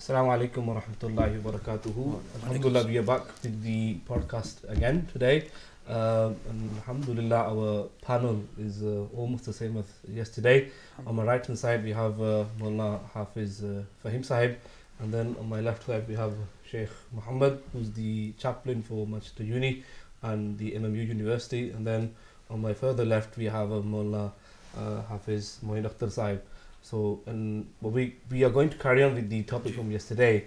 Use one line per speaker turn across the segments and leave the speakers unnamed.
Assalamu alaikum wa rahmatullahi wa barakatuhu. Alhamdulillah, we are back with the podcast again today. And alhamdulillah, our panel is almost the same as yesterday. On my right hand side, we have Mullah Hafiz Fahim Sahib. And then on my left side, we have Sheikh Muhammad, who's the chaplain for Manchester Uni and the Imam University. And then on my further left, we have Mullah Hafiz Mooen Akhtar Sahib. So, we are going to carry on with the topic from yesterday,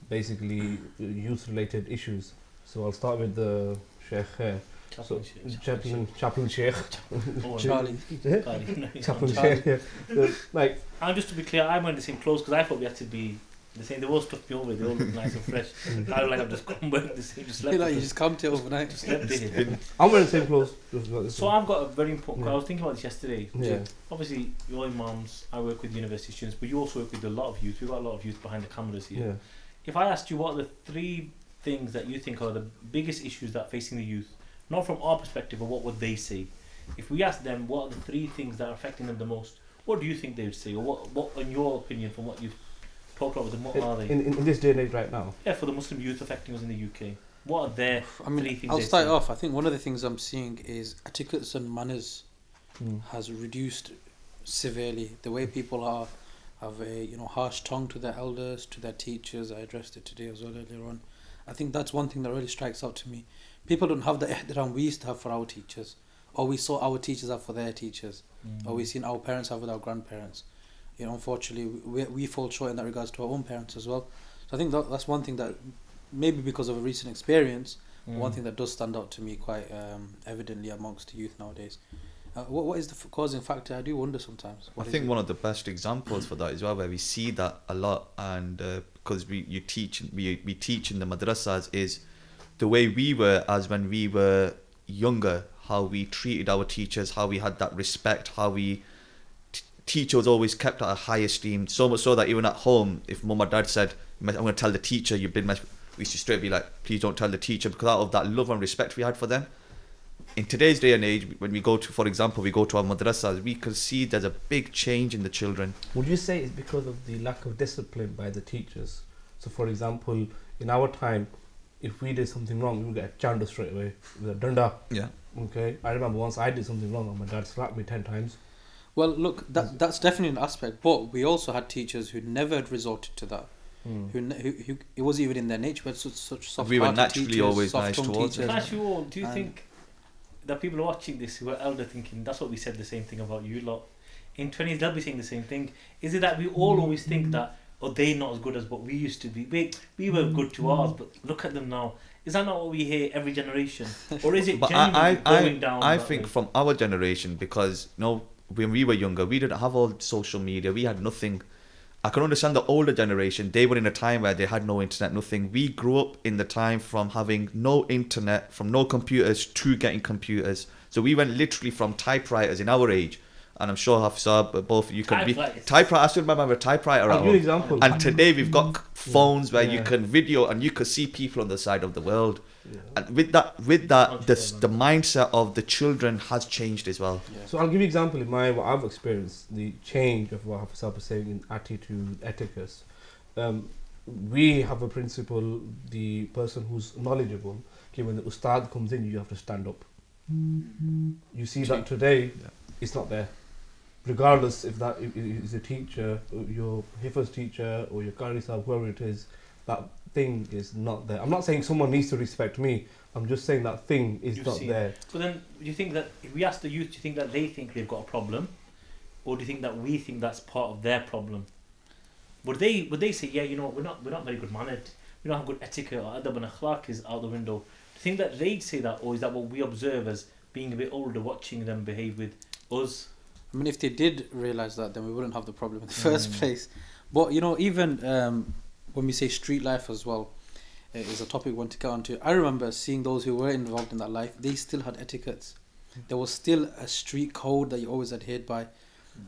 basically youth-related issues. So I'll start with the Sheikh here. Chaplain Sheikh.
Charlie.
Chaplain Sheikh. Like,
and just to be clear, I'm wearing the same clothes because I thought we had to be the same. They all stuffed me over. They all look nice and fresh. I look like I've just come wearing the same. Just slept.
You just come to it overnight.
Just slept in.
I'm wearing the same clothes.
So I've got a very important.
Yeah.
I was thinking about this yesterday.
Yeah.
Obviously, you're imams. I work with university students, but you also work with a lot of youth. We've got a lot of youth behind the cameras here.
Yeah.
If I asked you what are the three things that you think are the biggest issues that are facing the youth, not from our perspective, but what would they say? If we ask them what are the three things that are affecting them the most, what do you think they would say? Or what in your opinion, from what you've talked about with them, what are they?
In this day and age right now?
Yeah, for the Muslim youth affecting us in the UK. What are their three things
I'll
they
start
say?
off. I think one of the things I'm seeing is etiquettes and manners has reduced severely. The way people have a harsh tongue to their elders, to their teachers. I addressed it today as well earlier on. I think that's one thing that really strikes out to me. People don't have the ihtiram we used to have for our teachers, or we saw our teachers have for their teachers, or we've seen our parents have with our grandparents. Unfortunately, we fall short in that regards to our own parents as well. So I think that's one thing that, maybe because of a recent experience, one thing that does stand out to me quite evidently amongst the youth nowadays. What is the causing factor? I do wonder sometimes.
I think one of the best examples for that as well, where we see that a lot, and because we teach in the madrasas, is the way we were as when we were younger, how we treated our teachers, how we had that respect, how we teacher was always kept at a high esteem, so much so that even at home, if mum or dad said, I'm going to tell the teacher you've been messed, we used to straight be like, please don't tell the teacher, because out of that love and respect we had for them. In today's day and age, when we go to, for example, we go to our madrasas, we can see there's a big change in the children.
Would you say it's because of the lack of discipline by the teachers? So, for example, in our time, if we did something wrong, we would get chanda straight away with a danda.
Yeah.
Okay. I remember once I did something wrong and my dad slapped me 10 times.
Well, look, that's definitely an aspect, but we also had teachers who never had resorted to that. Who it wasn't even in their nature, but such soft.
We were naturally
teachers,
always nice towards
Can
them.
I ask you all, do you think that people are watching this who are elder thinking, that's what we said the same thing about you lot? In 20s, they'll be saying the same thing. Is it that we all always think that, they're not as good as what we used to be? We were good to ours, but look at them now. Is that not what we hear every generation? Or is it genuinely going down?
I think from our generation, because when we were younger, we didn't have all social media. We had nothing. I can understand the older generation. They were in a time where they had no internet, nothing. We grew up in the time from having no internet, from no computers to getting computers. So we went literally from typewriters in our age. And I'm sure Hafiz, both you can be typewriter. I still remember a typewriter.
I'll give you an example.
And today we've got phones where you can video and you can see people on the side of the world. Yeah. And with that, the mindset of the children has changed as well.
Yeah. So I'll give you an example in what I've experienced, the change of what Hafiz was saying in attitude, etiquette. We have a principle: the person who's knowledgeable, when the ustad comes in, you have to stand up. You see that today, it's not there. Regardless if that is a teacher, your Hafiz teacher or your Qari Sahib, whoever it is, that thing is not there. I'm not saying someone needs to respect me. I'm just saying that thing is not there.
So then, do you think that if we ask the youth, do you think that they think they've got a problem, or do you think that we think that's part of their problem? Would they say, we're not very good mannered, we don't have good etiquette, or adab and akhlaq is out the window? Do you think that they'd say that, or is that what we observe as being a bit older, watching them behave with us?
I mean, if they did realise that, then we wouldn't have the problem in the first place. But, even when we say street life as well, is a topic we want to get onto. I remember seeing those who were involved in that life, they still had etiquettes. There was still a street code that you always adhered by.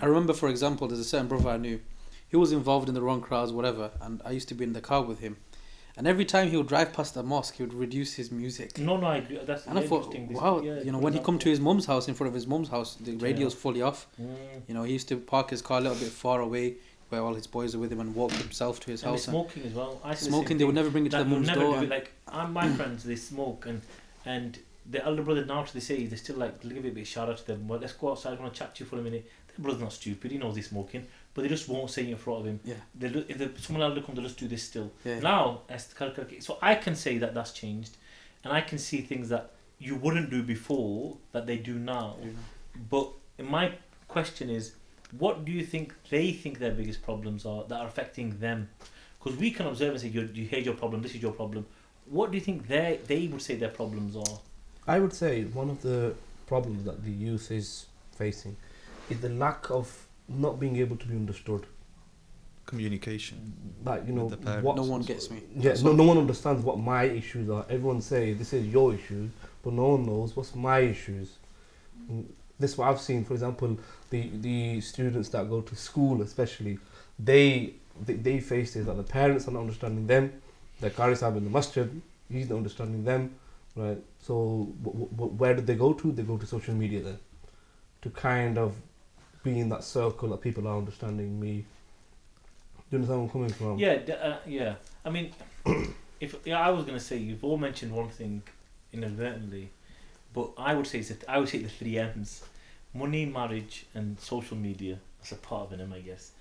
I remember, for example, there's a certain brother I knew. He was involved in the wrong crowds, whatever, and I used to be in the car with him. And every time he would drive past the mosque, he would reduce his music.
No, I agree. That's
and I thought, wow, when he come to his mum's house, in front of his mum's house, the radio's fully off. He used to park his car a little bit far away, where all his boys are with him and walk himself to his
And
house.
smoking as well. I said the
Smoking,
same
they would
thing,
never bring it to
that
their
you'll
mum's
never
door.
do it.
And
Like my friends, they smoke, and the elder brother now to this age, they still like give it a big shout out to them. Well, let's go outside. I want to chat to you for a minute. The brother's not stupid. He knows he's smoking, but they just won't say it in front of him.
yeah,
If someone elder comes, they'll just do this still.
yeah.
Now, so I can say that that's changed, and I can see things that you wouldn't do before that they do now. But my question is, what do you think they think their biggest problems are that are affecting them? Because we can observe and say, here's your problem, this is your problem. What do you think they would say their problems are?
I would say one of the problems that the youth is facing is the lack of not being able to be understood.
Communication.
Like, you know,
With the parents.
what,
No one gets me.
yeah, no one understands what my issues are. Everyone say this is your issues, but no one knows what's my issues. This is what I've seen. For example, the students that go to school, especially, they face this, that the parents are not understanding them. The Qari Sahib in the masjid, he's not understanding them, right? So where did they go to? They go to social media then, to kind of be in that circle that people are understanding me. Do you understand where I'm coming from?
Yeah. I mean, I was gonna say you've all mentioned one thing inadvertently, but I would say the 3 M's: money, marriage, and social media. That's a part of an M, I guess.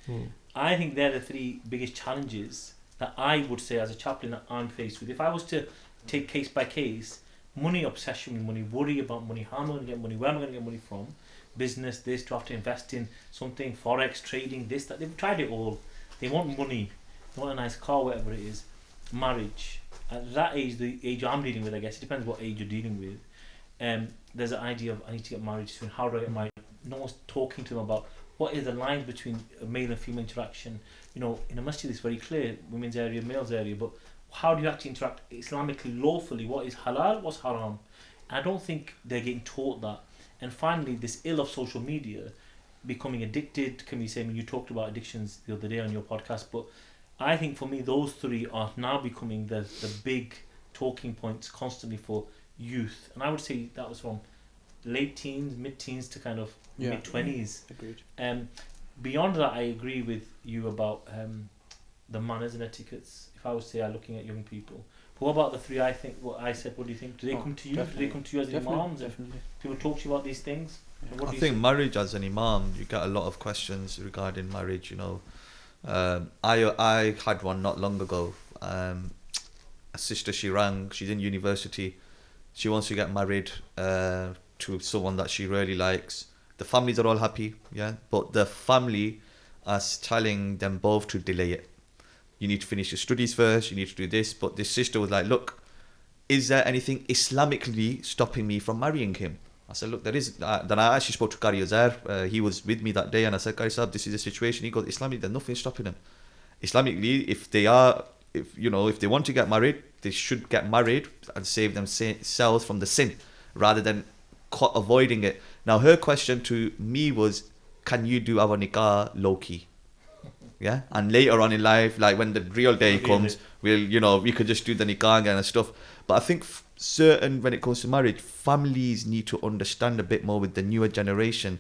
I think they're the 3 biggest challenges that I would say as a chaplain that I'm faced with. If I was to take case by case, money, obsession with money, worry about money, how am I going to get money, where am I going to get money from, business, this, to have to invest in something, forex, trading, this, that, they've tried it all. They want money, they want a nice car, whatever it is. Marriage, at that age, the age I'm dealing with, I guess, it depends what age you're dealing with. There's an idea of I need to get married soon, how do I get married? No one's talking to them about what is the lines between a male and female interaction. You know, in a masjid it's very clear, women's area, male's area, but how do you actually interact Islamically, lawfully? What is halal, what's haram? I don't think they're getting taught that. And finally, this ill of social media, becoming addicted, can we say, I mean, you talked about addictions the other day on your podcast, but I think for me those 3 are now becoming the big talking points constantly for youth. And I would say that was from late teens, mid-teens to kind of mid-20s.
Agreed.
Beyond that, I agree with you about the manners and etiquettes. If I was to say, looking at young people. But what about the 3 I think, what I said, what do you think? Do they come to you?
Definitely.
Do they come to you as imams?
Definitely.
People talk to you about these things? And what
I
do you
think
say?
marriage as an imam, you get a lot of questions regarding marriage. You know, I had one not long ago. A sister, she rang. She's in university. She wants to get married to someone that she really likes. The families are all happy, yeah, but the family are telling them both to delay it. You need to finish your studies first. You need to do this. But this sister was like, "Look, is there anything Islamically stopping me from marrying him?" I said, "Look, there is." Then I actually spoke to Qari Uzair. He was with me that day, and I said, "Qari Sahib, this is the situation." He goes, "Islamically, there's nothing stopping them. Islamically, if they want to get married, they should get married and save themselves from the sin, rather than avoiding it." Now, her question to me was, "Can you do our nikkah lowkey?" Yeah, and later on in life, like when the real day comes, we could just do the nikkah again and stuff. But I think when it comes to marriage, families need to understand a bit more with the newer generation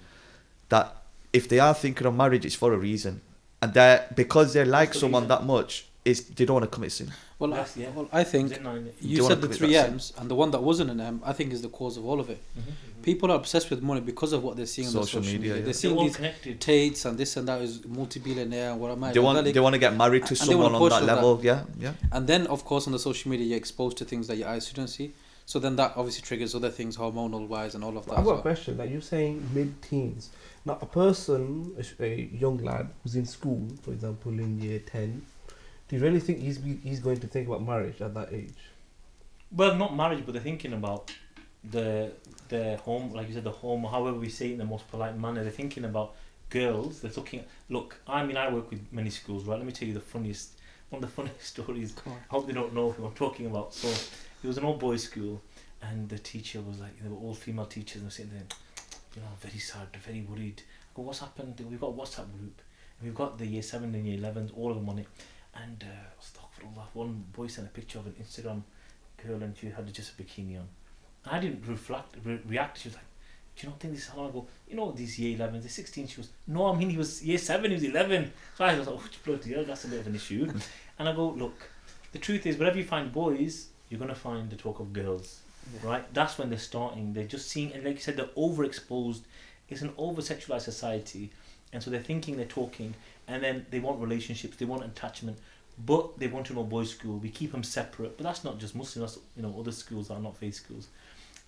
that if they are thinking of marriage, it's for a reason, and that because they like someone that much, they don't want to commit sin.
Well,
Yes, yeah.
well, I think you
wanna
said the
commit
3
that
M's, and the one that wasn't an M, I think is the cause of all of it. People are obsessed with money because of what they're seeing on
Social
social
media,
media.
yeah.
They're seeing
all
these
connected.
Tates and this and that is multi-billionaire and what am I?
They want to get married to
And they
someone
wanna
on
push
that
that.
level. Yeah.
And then, of course, on the social media, you're exposed to things that your eyes shouldn't see. So then that obviously triggers other things, hormonal wise and all of that.
I've
as
got a
well.
question. Like you're saying mid-teens. Now, a person, a young lad who's in school, for example, in year 10, do you really think he's going to think about marriage at that age?
Well, not marriage, but they're thinking about the home, like you said, the home, or however we say it in the most polite manner. They're thinking about girls. They're looking at, look, I mean, I work with many schools, right? Let me tell you one of the funniest stories. I hope they don't know who I'm talking about. So it was an old boys' school, and the teacher was like, they were all female teachers, and they were sitting there, very sad, very worried. I go, what's happened? We've got a WhatsApp group, and we've got the year 7 and year 11s, all of them on it. And astaghfirullah, one boy sent a picture of an Instagram girl, and she had just a bikini on. I didn't react. She was like, do you not think this is halal? I go, you know these year 11s, they're 16. She goes, no, I mean he was year 7, he was 11. So I was like, oh, bloody hell, that's a bit of an issue. And I go, look, the truth is, wherever you find boys, you're going to find the talk of girls, right? That's when they're starting. They're just seeing, and like you said, they're overexposed. It's an over-sexualized society. And so they're thinking, they're talking, and then they want relationships, they want attachment, but they want to know boys' school. We keep them separate, but that's not just Muslim, that's, you know, other schools that are not faith schools.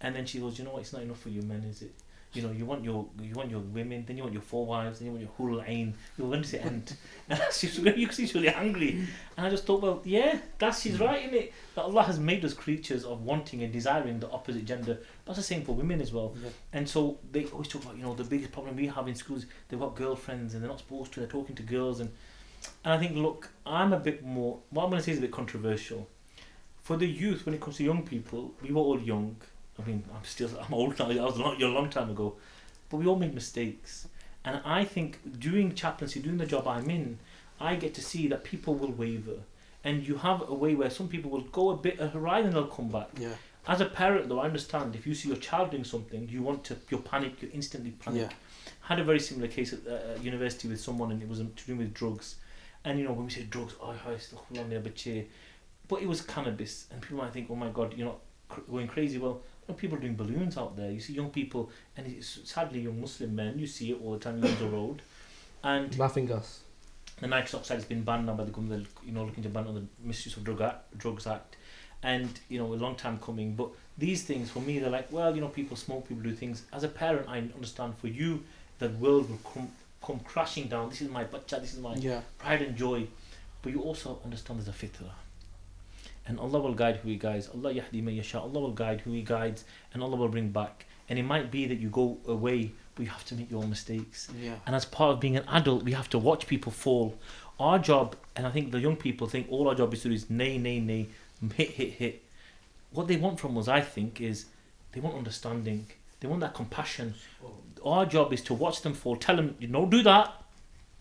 And then she goes, you know what, it's not enough for you men, is it? You know, you want your women, then you want your 4 wives, then you want your Hul Ain. When does it end? And she's really angry. And I just thought, well, yeah, she's right, isn't it? That Allah has made us creatures of wanting and desiring the opposite gender. That's the same for women as well. Yeah. And so they always talk about, you know, the biggest problem we have in schools, they've got girlfriends and they're not supposed to, they're talking to girls. And I think, look, I'm a bit more, what I'm going to say is a bit controversial. For the youth, when it comes to young people, we were all young. I mean, I'm old now, I was a long time ago. But we all make mistakes. And I think doing chaplaincy, doing the job I'm in, I get to see that people will waver. And you have a way where some people will go a bit awry and they'll come back. Yeah. As a parent, though, I understand if you see your child doing something, you panic, you instantly panic. Yeah. I had a very similar case at university with someone, and it was to do with drugs. And, you know, when we say drugs, but it was cannabis. And people might think, oh my God, you're not going crazy. Well, people are doing balloons out there. You see young people, and it's sadly young Muslim men. You see it all the time. You on the road, and
laughing gas.
The nitrous oxide has been banned now by the government. You know, looking to ban on the Misuse of Drugs Act, and you know, a long time coming. But these things, for me, they're like, well, you know, people smoke, people do things. As a parent, I understand. For you, the world will come crashing down. This is my bacha. This is my pride and joy. But you also understand there's a fitrah. And Allah will guide who He guides. Allah yahdi man yasha. Allah will guide who He guides, and Allah will bring back. And it might be that you go away, but you have to make your own mistakes. Yeah. And as part of being an adult, we have to watch people fall. Our job, and I think the young people think all our job is to do is nay, hit. What they want from us, I think, is they want understanding. They want that compassion. Our job is to watch them fall. Tell them, you don't do that.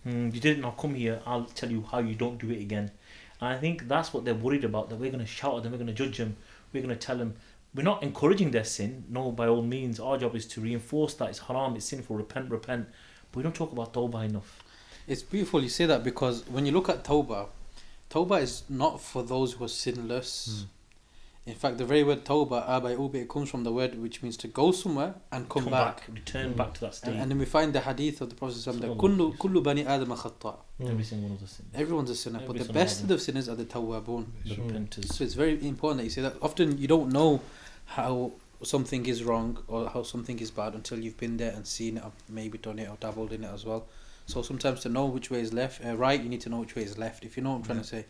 You didn't. Now come here. I'll tell you how you don't do it again. And I think that's what they're worried about, that we're going to shout at them, we're going to judge them, we're going to tell them. We're not encouraging their sin, no, by all means. Our job is to reinforce that it's haram, it's sinful, repent. But we don't talk about tawbah enough.
It's beautiful you say that, because when you look at tawbah is not for those who are sinless. In fact, the very word tawbah, it comes from the word which means to go somewhere and come back.
Return back to that state.
And then we find the hadith of the Prophet that kullu bani adam khata.
Every single one of the sinners.
Everyone's a sinner, but the best of the sinners are the tawwabun.
The repenters.
So it's very important that you say that. Often you don't know how something is wrong or how something is bad until you've been there and seen it, or maybe done it or dabbled in it as well. So sometimes to know which way is right, you need to know which way is left, if you know what I'm trying to say.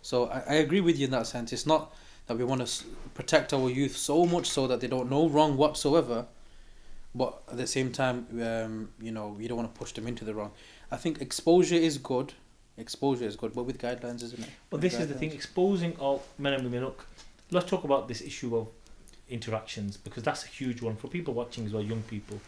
So I agree with you in that sense. It's not that we want to protect our youth so much so that they don't know wrong whatsoever, but at the same time, you know, you don't want to push them into the wrong. I think exposure is good, but with guidelines, isn't it?
But this is the thing, exposing all men and women. Look, let's talk about this issue of interactions, because that's a huge one for people watching as well, young people.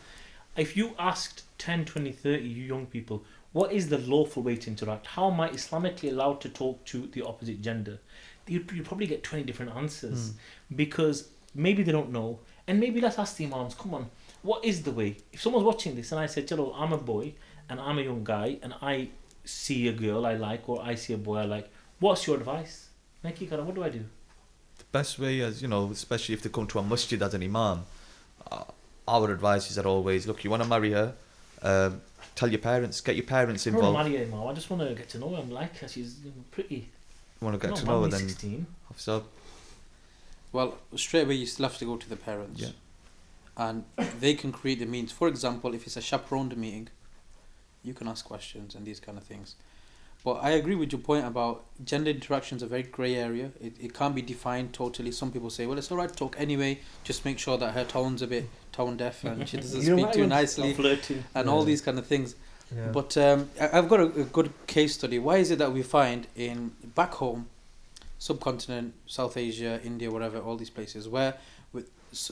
If you asked 10, 20, 30 young people, what is the lawful way to interact? How am I Islamically allowed to talk to the opposite gender? You'd probably get 20 different answers, because maybe they don't know, and maybe let's ask the Imams, come on, what is the way? If someone's watching this and I said, Chalo, I'm a boy and I'm a young guy and I see a girl I like, or I see a boy I like, what's your advice? What do I do?
The best way is, you know, especially if they come to a masjid as an Imam, our advices are always, look, you want to marry her, tell your parents, get your parents involved.
I don't want to marry her, Imam. I just want to get to know her. I'm like her, she's pretty.
You want to get to know her, then
16.
So,
well, straight away you still have to go to the parents, and they can create the means. For example, if it's a chaperoned meeting, you can ask questions and these kind of things. But I agree with your point about gender interactions, a very grey area. It can't be defined totally. Some people say, well, it's alright to talk anyway, just make sure that her tone's a bit tone deaf and she doesn't speak too nicely and all these kind of things. Yeah. But I've got a good case study. Why is it that we find back home, subcontinent, South Asia, India, whatever, all these places, where with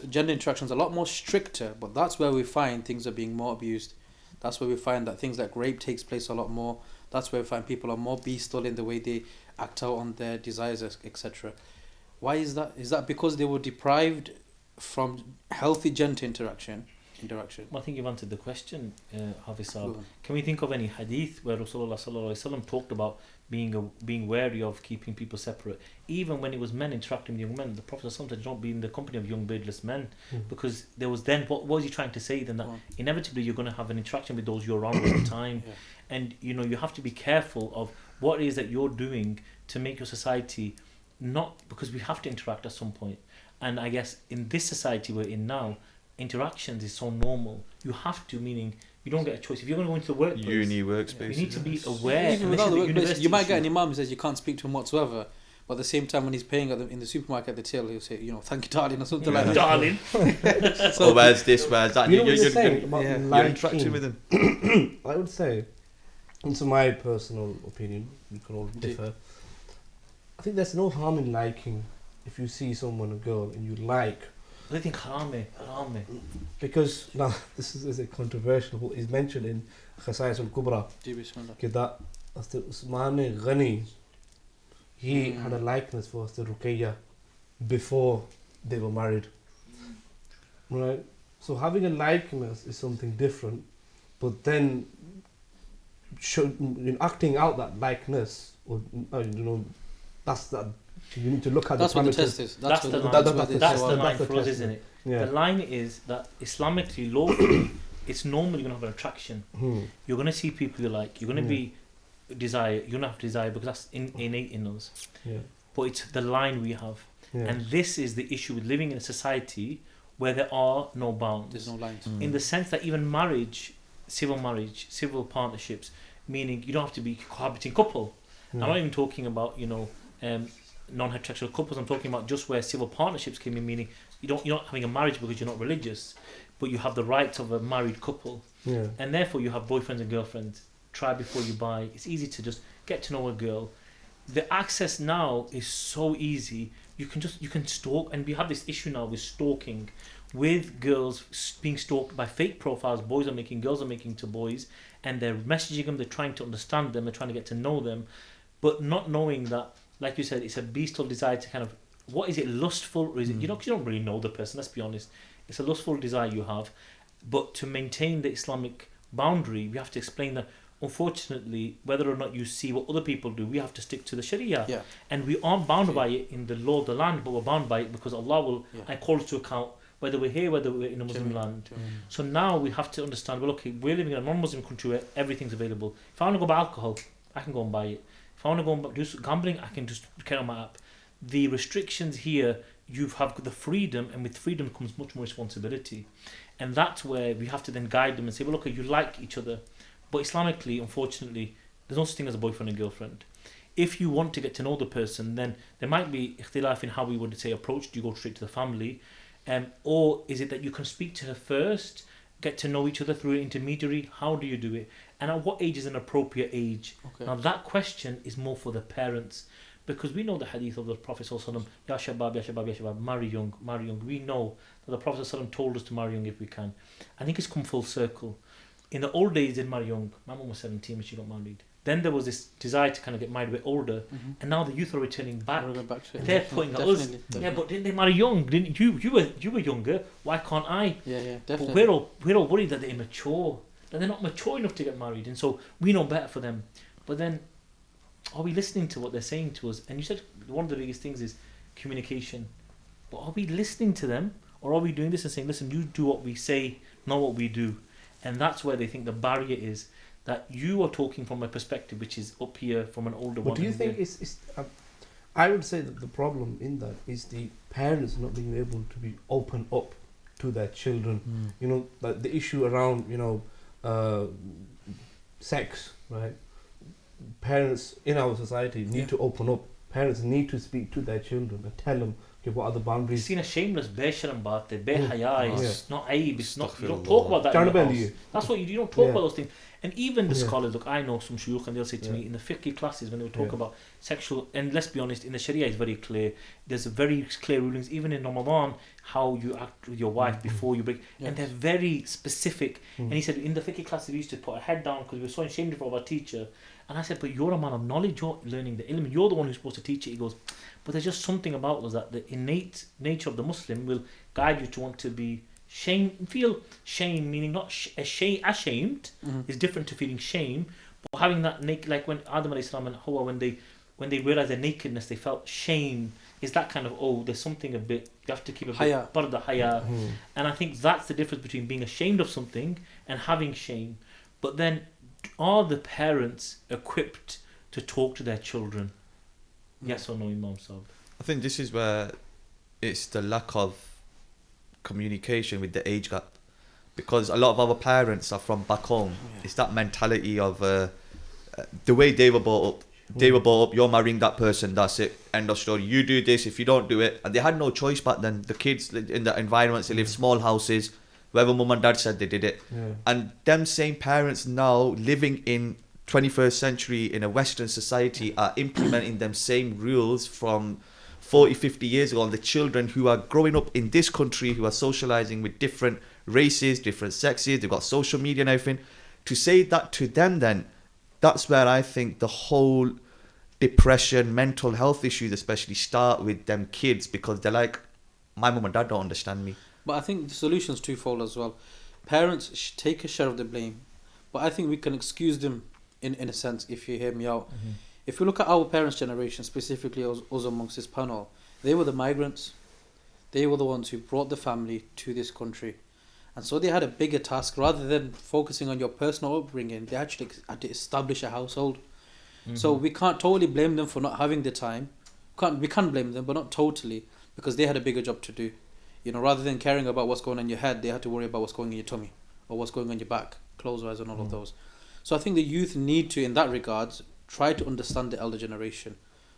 gender interactions are a lot more stricter, but that's where we find things are being more abused. That's where we find that things like rape takes place a lot more. That's where we find people are more bestial in the way they act out on their desires, etc. Why is that? Is that because they were deprived from healthy gender interaction? interaction.
I think you've answered the question, Hafiz.
Go on.
Can we think of any hadith where Rasulullah sallallahu alaihi wasallam talked about being wary of keeping people separate, even when it was men interacting with young men? The Prophet sometimes don't be in the company of young beardless men, because there was then what was he trying to say then, that inevitably you're going to have an interaction with those you're around all the time, and you know you have to be careful of what it is that you're doing to make your society not, because we have to interact at some point. And I guess in this society we're in now, interactions is so normal. You have to, meaning you don't get a choice. If you're going to go into the workplace,
workspace,
you need to be aware.
Even without the workplace, you might get an imam who says you can't speak to him whatsoever, but at the same time when he's paying in the supermarket at the till, he'll say, you know, thank you darling, or something like that.
Darling.
So where's this, where's that?
You know what you're saying about
you're interacting with him.
I would say, into my personal opinion, we can all differ. I think there's no harm in liking. If you see someone, a girl, and you like,
I think haram.
because now this is a controversial. What is mentioned in Khasais al-Kubra, that Usman Ghani, he had a likeness for the Ruqayya before they were married, right? So having a likeness is something different, but then acting out that likeness, or you know, that's that. You need to look at
that's
the
what the
parameters.
test is.
That's the line. That's the line for us, isn't it?
Yeah.
The line is that Islamically, lawfully, it's normally going to have an attraction. You're going to see people you like. You're going to be desire. You're going to have desire because that's innate in us.
Yeah.
But it's the line we have. Yeah. And this is the issue with living in a society where there are no bounds.
There's no lines.
In the sense that even marriage, civil partnerships, meaning you don't have to be a cohabiting couple. I'm not even talking about, you know, non-heterosexual couples. I'm talking about just where civil partnerships came in, meaning you're not having a marriage because you're not religious, but you have the rights of a married couple, and therefore you have boyfriends and girlfriends. Try before you buy. It's easy to just get to know a girl. The access now is so easy. You can stalk, and we have this issue now with stalking, with girls being stalked by fake profiles. Boys are making, girls are making to boys, and they're messaging them. They're trying to understand them. They're trying to get to know them, but not knowing that, like you said, it's a bestial desire to kind of, what is it, lustful, or is it, you know, 'cause you don't really know the person, let's be honest. It's a lustful desire you have, but to maintain the Islamic boundary, we have to explain that, unfortunately, whether or not you see what other people do, we have to stick to the Sharia.
Yeah.
And we aren't bound by it in the law of the land, but we're bound by it because Allah will call us to account, whether we're here, whether we're in a Muslim land. So now we have to understand, well, okay, we're living in a non-Muslim country where everything's available. If I want to go buy alcohol, I can go and buy it. If I want to go and do gambling, I can just get on my app. The restrictions here, you have the freedom, and with freedom comes much more responsibility. And that's where we have to then guide them and say, well, okay, you like each other. But Islamically, unfortunately, there's no such thing as a boyfriend and girlfriend. If you want to get to know the person, then there might be ikhtilaf in how we would say approach. Do you go straight to the family? Or is it that you can speak to her first, get to know each other through an intermediary? How do you do it? And at what age is an appropriate age? Okay. Now that question is more for the parents, because we know the hadith of the Prophet ﷺ, Ya Shabab, Ya Shabab, Ya Shabab, marry young, marry young. We know that the Prophet ﷺ told us to marry young if we can. I think it's come full circle. In the old days, they didn't marry young. My mum was 17 when she got married. Then there was this desire to kind of get married a bit older, and now the youth are returning back. They're putting at us. Yeah, but didn't they marry young? Didn't you? You were younger. Why can't I?
Yeah, definitely.
But we're all worried that they're immature, that they're not mature enough to get married, and so we know better for them. But then, are we listening to what they're saying to us? And you said one of the biggest things is communication. But are we listening to them, or are we doing this and saying, "Listen, you do what we say, not what we do"? And that's where they think the barrier is. That you are talking from a perspective which is up here from an older one.
But do you think it's I would say that the problem in that is the parents not being able to be open up to their children. You know, like the issue around, you know, sex, right? Parents in our society need to open up. Parents need to speak to their children and tell them, okay, what are the boundaries.
You've seen a shameless behaya, it's not aib, it's not, you don't talk about that in the house. That's what you don't talk about those things. And even the scholars, look, I know some shuyukh, and they'll say to me in the fiqh classes when they would talk about sexual, and let's be honest, in the Sharia it's very clear. There's very clear rulings, even in Ramadan, how you act with your wife before you break, and they're very specific. And he said in the fiqh classes we used to put our head down because we were so ashamed of our teacher. And I said, but you're a man of knowledge, you're learning the ilm, you're the one who's supposed to teach it. He goes, but there's just something about us that the innate nature of the Muslim will guide you to want to be feel shame, meaning not ashamed is different to feeling shame, but having that naked, like when Adam alayhi salam and Hawa, when they realized their nakedness, they felt shame. Is that kind of, oh, there's something a bit, you have to keep a
Haya.
bit parda haya. And I think that's the difference between being ashamed of something and having shame. But then, are the parents equipped to talk to their children? Yes or no, Imam Sahib?
I think this is where it's the lack of communication with the age gap, because a lot of our parents are from back home. It's that mentality of the way they were brought up. They were brought up, you're marrying that person, that's it, end of story. You do this, if you don't do it. And they had no choice back then. The kids in the environments, they live small houses, wherever mum and dad said they did it. And them same parents now living in 21st century in a Western society are implementing them same rules from 40, 50 years ago on the children who are growing up in this country, who are socializing with different races, different sexes, they've got social media and everything. To say that to them then, that's where I think the whole depression, mental health issues especially start with them kids, because they're like, my mum and dad don't understand me.
But I think the solution's twofold as well. Parents should take a share of the blame, but I think we can excuse them in a sense, if you hear me out. If you look at our parents' generation, specifically us amongst this panel, they were the migrants. They were the ones who brought the family to this country. And so they had a bigger task. Rather than focusing on your personal upbringing, they actually had to establish a household. So we can't totally blame them for not having the time. We can't blame them, but not totally, because they had a bigger job to do. You know, rather than caring about what's going on in your head, they had to worry about what's going in your tummy or what's going on your back, clothes-wise and all of those. So I think the youth need to, in that regards, try to understand the elder generation,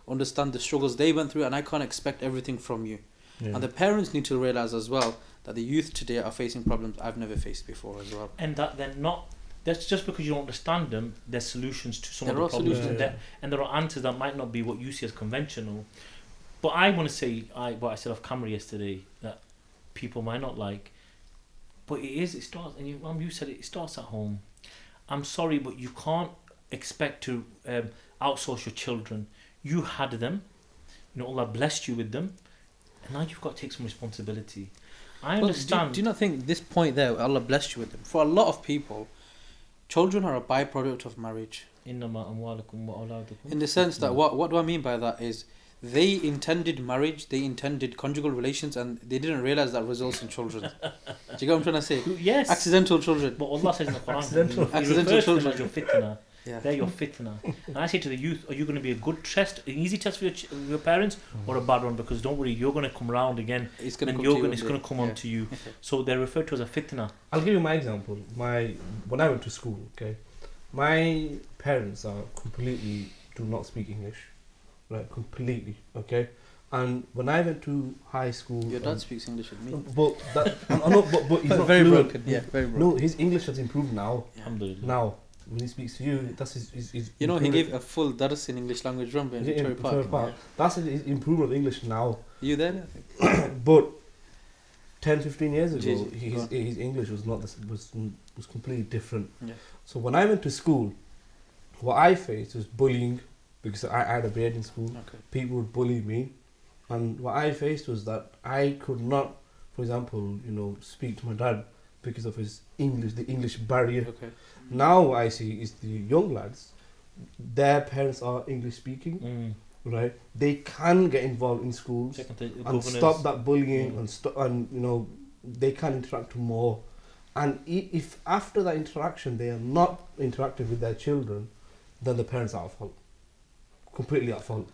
understand the struggles they went through, and I can't expect everything from you. And the parents need to realise as well that the youth today are facing problems I've never faced before as well.
And that they're not, that's just because you don't understand them, there's solutions to some of the problems. And there are answers that might not be what you see as conventional. But I want to say, what I said off camera yesterday, that people might not like, but it starts, and you said it starts at home. I'm sorry, but you can't expect to outsource your children. You had them, Allah blessed you with them, and now you've got to take some responsibility. I understand.
Do you not think this point there, Allah blessed you with them? For a lot of people, children are a byproduct of marriage. In the sense that, what do I mean by that is, they intended marriage, they intended conjugal relations, and they didn't realise that results in children. Do you get what I'm trying to say?
Yes.
Accidental children.
But Allah says in the Quran,
accidental children.
Your fitna. They're your fitna. And I say to the youth, are you going to be a good test, an easy test for your parents, or a bad one? Because don't worry, you're going to come round again, it's going to come on to you. So they're referred to as a fitna.
I'll give you my example. When I went to school, okay, my parents do not speak English, right? Completely, okay. And when I went to high school,
your dad speaks English with me.
But he's not
very
fluent.
broken. Yeah, very broken.
No, his English has improved now.
Alhamdulillah.
Now, when he speaks to you, that's his
you know, he gave a full dars in English language in Victoria Park.
That's his improvement of English now.
You there? I think.
But 10-15 years ago, his English was not was completely different.
Yeah.
So when I went to school, what I faced was bullying, because I had a boarding school.
Okay.
People would bully me, and what I faced was that I could not, for example, speak to my dad because of his English, the English barrier.
Okay.
Now what I see is the young lads, their parents are English speaking, right? They can get involved in schools and stop that bullying and they can interact more. And if after that interaction they are not interacting with their children, then the parents are at fault, completely at fault.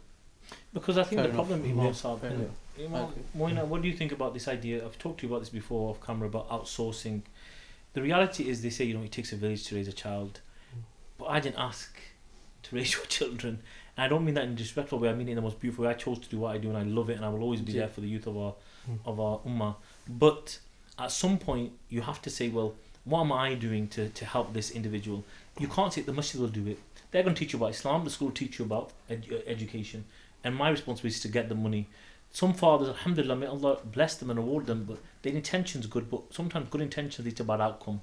Because I think
Fair
the
enough.
problem, Imam,
Okay.
what do you think about this idea? I've talked to you about this before off camera about outsourcing. The reality is, they say, it takes a village to raise a child. But I didn't ask to raise your children. And I don't mean that in a disrespectful way, I mean it in the most beautiful way. I chose to do what I do and I love it, and I will always be there for the youth of our ummah. But at some point, you have to say, well, what am I doing to help this individual? You can't say the masjid will do it. They're going to teach you about Islam, the school will teach you about education. And my responsibility is to get the money. Some fathers, alhamdulillah, may Allah bless them and reward them, but their intention's good, but sometimes good intentions lead to bad outcome.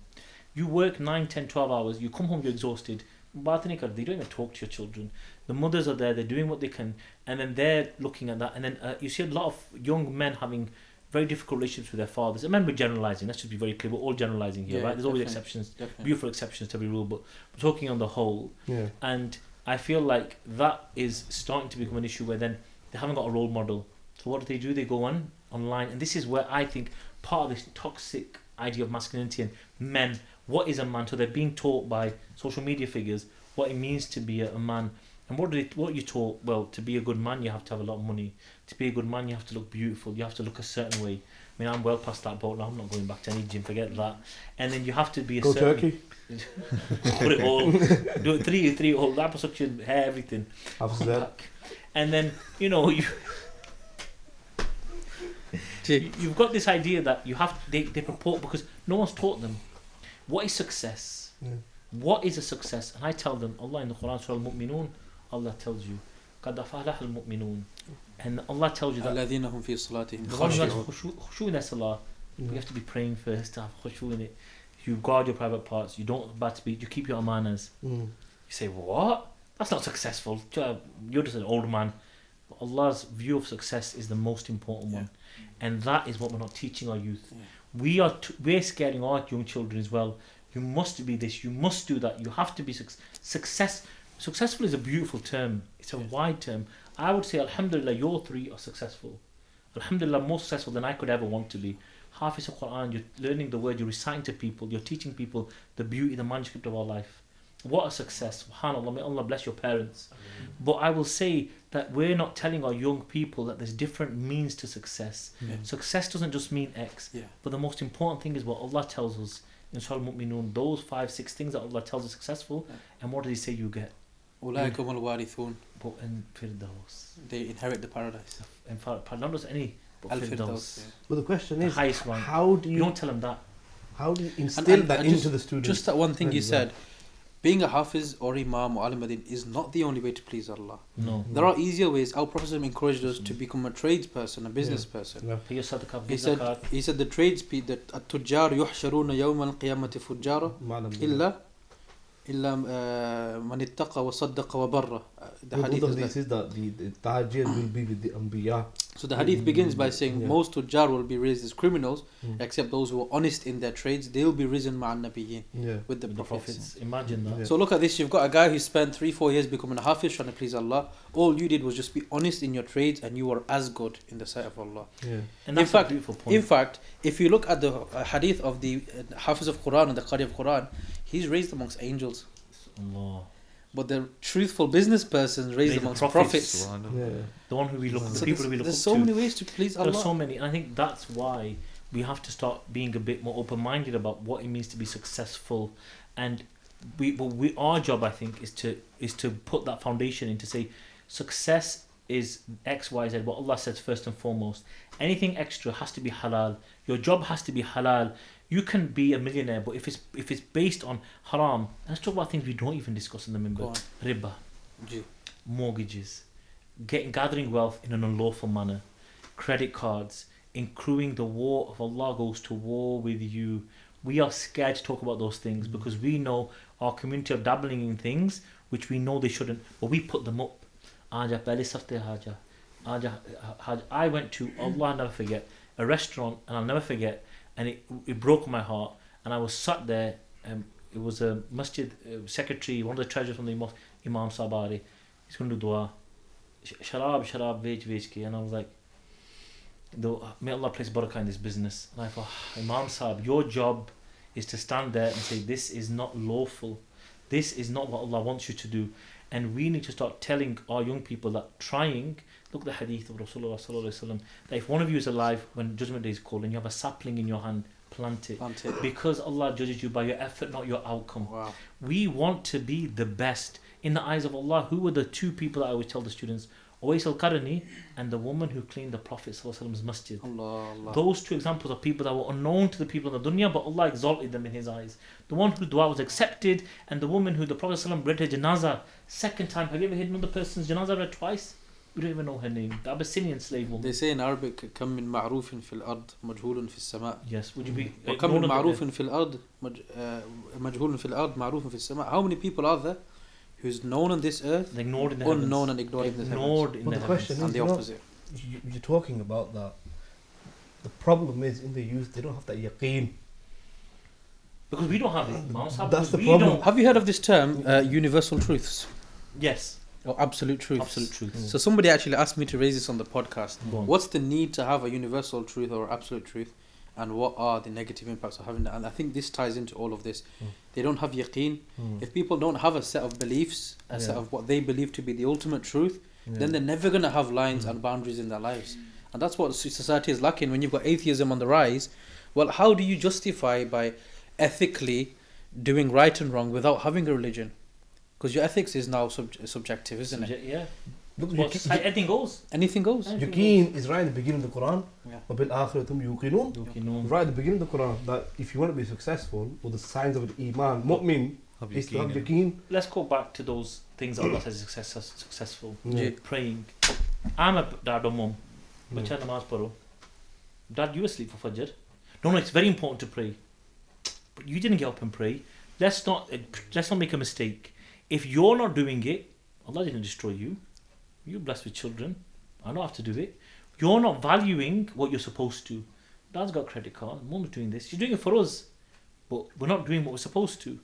You work 9, 10, 12 hours, you come home, you're exhausted. They don't even talk to your children. The mothers are there, they're doing what they can, and then they're looking at that. And then you see a lot of young men having very difficult relationships with their fathers. And men, we're generalizing. Let's just be very clear. We're all generalizing here, right? There's always exceptions, beautiful exceptions to every rule, but we're talking on the whole.
Yeah.
And I feel like that is starting to become an issue where then they haven't got a role model. So what do? They go online, and this is where I think part of this toxic idea of masculinity and men. What is a man? So they're being taught by social media figures what it means to be a man. And what are you taught? Well, to be a good man, you have to have a lot of money. To be a good man, you have to look beautiful. You have to look a certain way. I mean, I'm well past that boat now. I'm not going back to any gym. Forget that. And then you have to be a certain...
Turkey.
Put it all. Do it three all. Liposuction, hair, everything.
Hafiz.
And then, you've got this idea that you have... They purport... Because no one's taught them. What is success?
Yeah.
What is a success? And I tell them, Allah in the Quran, Surah Al-Mu'minun, Allah tells you, قَدْ أَفْلَحَ الْمُؤْمِنُونَ. And Allah tells you that
الَّذِينَ هُمْ فِي صَلَاتِهِمْ
the one who has
خَاشِعُونَ.
khushu' in their salah, you have to be praying first to have khushu' in it. You guard your private parts, you don't bad speech, you keep your amanas. You say, what? That's not successful. You're just an old man. But Allah's view of success is the most important one. And that is what we're not teaching our youth. We're scaring our young children as well. You must be this, you must do that, you have to be successful is a beautiful term. It's a wide term. I would say, alhamdulillah, your three are successful. Alhamdulillah, more successful than I could ever want to be. Hafiz al-Quran, you're learning the word, you're reciting to people, you're teaching people the beauty, the manuscript of our life. What a success. SubhanAllah, may Allah bless your parents. But I will say that we're not telling our young people that there's different means to success. Success doesn't just mean X. But the most important thing is what Allah tells us in Surah Al-Mu'minun, those 5-6 things that Allah tells us successful, and what does He say you get?
أُولَٰئِكَ هُمُ الْوَارِثُونَ.
But in Firdaus.
They inherit the paradise.
In fact, not just any, but Firdaus.
But the question is,
The highest rank.
how do
You don't tell them that.
how do you instill that
just,
into the students?
Just that one thing you said, being a Hafiz or Imam or Alim Adin is not the only way to please Allah.
No.
There are easier ways. Our Prophet encouraged us to become a tradesperson, a business person.
Pay your sadaqah,
He
give zakat.
said the tradespeople, that التجار يحشرون يوم القيامة فجارا إلا من اتقى وصدق وبر. The hadith
of
is
this is that the tahajjud will be with the anbiya.
So the hadith begins by saying most tujjar will be raised as criminals, except those who are honest in their trades. They'll be risen ma'an nabiyyin, with the prophets.
Imagine that.
So look at this. You've got a guy who spent 3-4 years becoming a hafiz, trying to please Allah. All you did was just be honest in your trades, and you were as good in the sight of Allah.
And that's a beautiful point.
In fact, if you look at the hadith of the Hafiz of Quran and the Qari of Quran, he's raised amongst angels.
Allah.
But the truthful business person raised amongst prophets.
The one who we look, the people who we look up to.
There's so many ways to please Allah.
There's so many, and I think that's why we have to start being a bit more open-minded about what it means to be successful, and our job, I think, is to put that foundation in to say success is X, Y, Z. What Allah says first and foremost. Anything extra has to be halal. Your job has to be halal. You can be a millionaire, but if it's based on haram, let's talk about things we don't even discuss in the minbar. Riba, mortgages, gathering wealth in an unlawful manner, credit cards, accruing the war of Allah goes to war with you. We are scared to talk about those things because we know our community are dabbling in things which we know they shouldn't, but we put them up. I went to, Allah I'll never forget, a restaurant, and I'll never forget, and it broke my heart, and I was sat there, it was a masjid secretary, one of the treasurers from the mosque, Imam Sabari, he's going to do dua, sharab vej ke, and I was like, may Allah place barakah in this business. And I thought, Imam Sahab, your job is to stand there and say, this is not lawful, this is not what Allah wants you to do. And we need to start telling our young people that look at the hadith of Rasulullah sallallahu alaihi wasallam, that if one of you is alive when Judgment Day is called and you have a sapling in your hand, plant it. Because Allah judges you by your effort, not your outcome.
Wow.
We want to be the best in the eyes of Allah. Who were the two people that I always tell the students? Uwais al-Qarni and the woman who cleaned the Prophet sallallahu alaihi wasallam's masjid.
Allah.
Those two examples of people that were unknown to the people in the dunya, but Allah exalted them in His eyes. The one whose dua was accepted, and the woman who the Prophet sallallahu alaihi wasallam read her janazah second time. Have you ever heard another person's janazah read twice? We don't even know her name. The Abyssinian slave woman.
They say in Arabic, كم من معروف في الأرض مجهول في السماء.
Yes, would you be?
وكم من معروف في الأرض مجهول في الأرض معروف في السماء. How many people are there who's known on this earth,
ignored in the
unknown
heavens.
and ignored in the heavens?
Ignored in
But
the
the question
heavens.
And
is,
the opposite.
you're talking about that. The problem is in the youth, they don't have that yaqeen.
Because we don't have it.
That's the
We
problem.
don't-
Have you heard of this term, universal truths
Yes.
or absolute truths?
Absolute truth.
So somebody actually asked me to raise this on the podcast.
Go on.
What's the need to have a universal truth or absolute truth, and what are the negative impacts of having that? And I think this ties into all of this. They don't have yaqeen. If people don't have a set of beliefs, a set of what they believe to be the ultimate truth, then they're never going to have lines and boundaries in their lives. And that's what society is lacking. When you've got atheism on the rise, well, how do you justify by ethically doing right and wrong without having a religion? Because your ethics is now subjective, isn't it?
Yeah.
Look,
Well, anything goes.
Anything goes.
yaqeen is right at the beginning of the Quran.
Yeah.
وَبِالْآخِرَةِ هُمْ يُوقِنُونَ. Right at the beginning of the Quran, that if you want to be successful, or the signs of an iman, mu'min,
Have
is to have
yaqeen.
yaqeen.
Let's go back to those things that Allah says is successful.
Yeah.
Praying. I'm a dad or mum. Bacha namaz paro. Dad, you asleep for Fajr. No, it's very important to pray. But you didn't get up and pray. Let's not make a mistake. If you're not doing it, Allah didn't destroy you. You're blessed with children. I don't have to do it. You're not valuing what you're supposed to. Dad's got a credit card. Mum's doing this. She's doing it for us. But we're not doing what we're supposed to.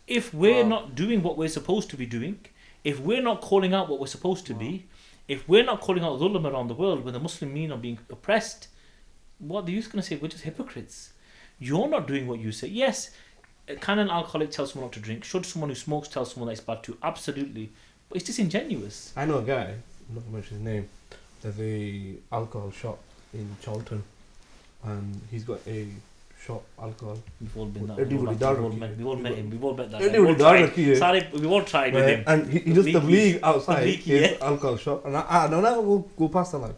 If we're not doing what we're supposed to be doing, if we're not calling out what we're supposed to be, if we're not calling out dhulm around the world when the Muslim mean are being oppressed, what the youth going to say? We're just hypocrites. You're not doing what you say. Yes, can an alcoholic tell someone not to drink? Should someone who smokes tell someone that it's bad to? Absolutely. But it's disingenuous.
I know a guy, I'm not going to mention his name, there's a alcohol shop in Charlton, and he's got a shop alcohol.
We've all been that.
Everybody
We've all met him. We've all met that.
Everybody
We've all tried with him.
And he does the league outside
league,
his alcohol shop, and I don't know, go past and like,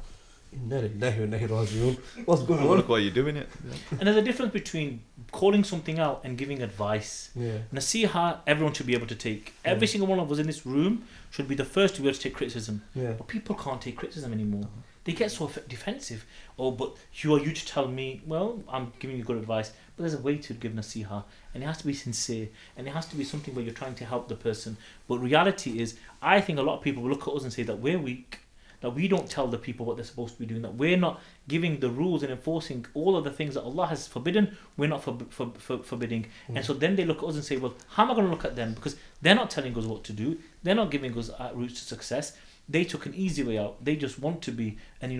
what's going on?
Look why you're doing it.
And there's a difference between calling something out and giving advice.
Yeah.
Nasiha, everyone should be able to take. Every single one of us in this room should be the first to be able to take criticism.
Yeah.
But people can't take criticism anymore. They get so defensive. Oh, but who are you to tell me? Well, I'm giving you good advice. But there's a way to give nasiha. And it has to be sincere. And it has to be something where you're trying to help the person. But reality is, I think a lot of people will look at us and say that we're weak. That we don't tell the people what they're supposed to be doing. That we're not giving the rules and enforcing all of the things that Allah has forbidden. We're not forbidding. And so then they look at us and say, well, how am I going to look at them? Because they're not telling us what to do. They're not giving us routes to success. They took an easy way out. They just want to be, and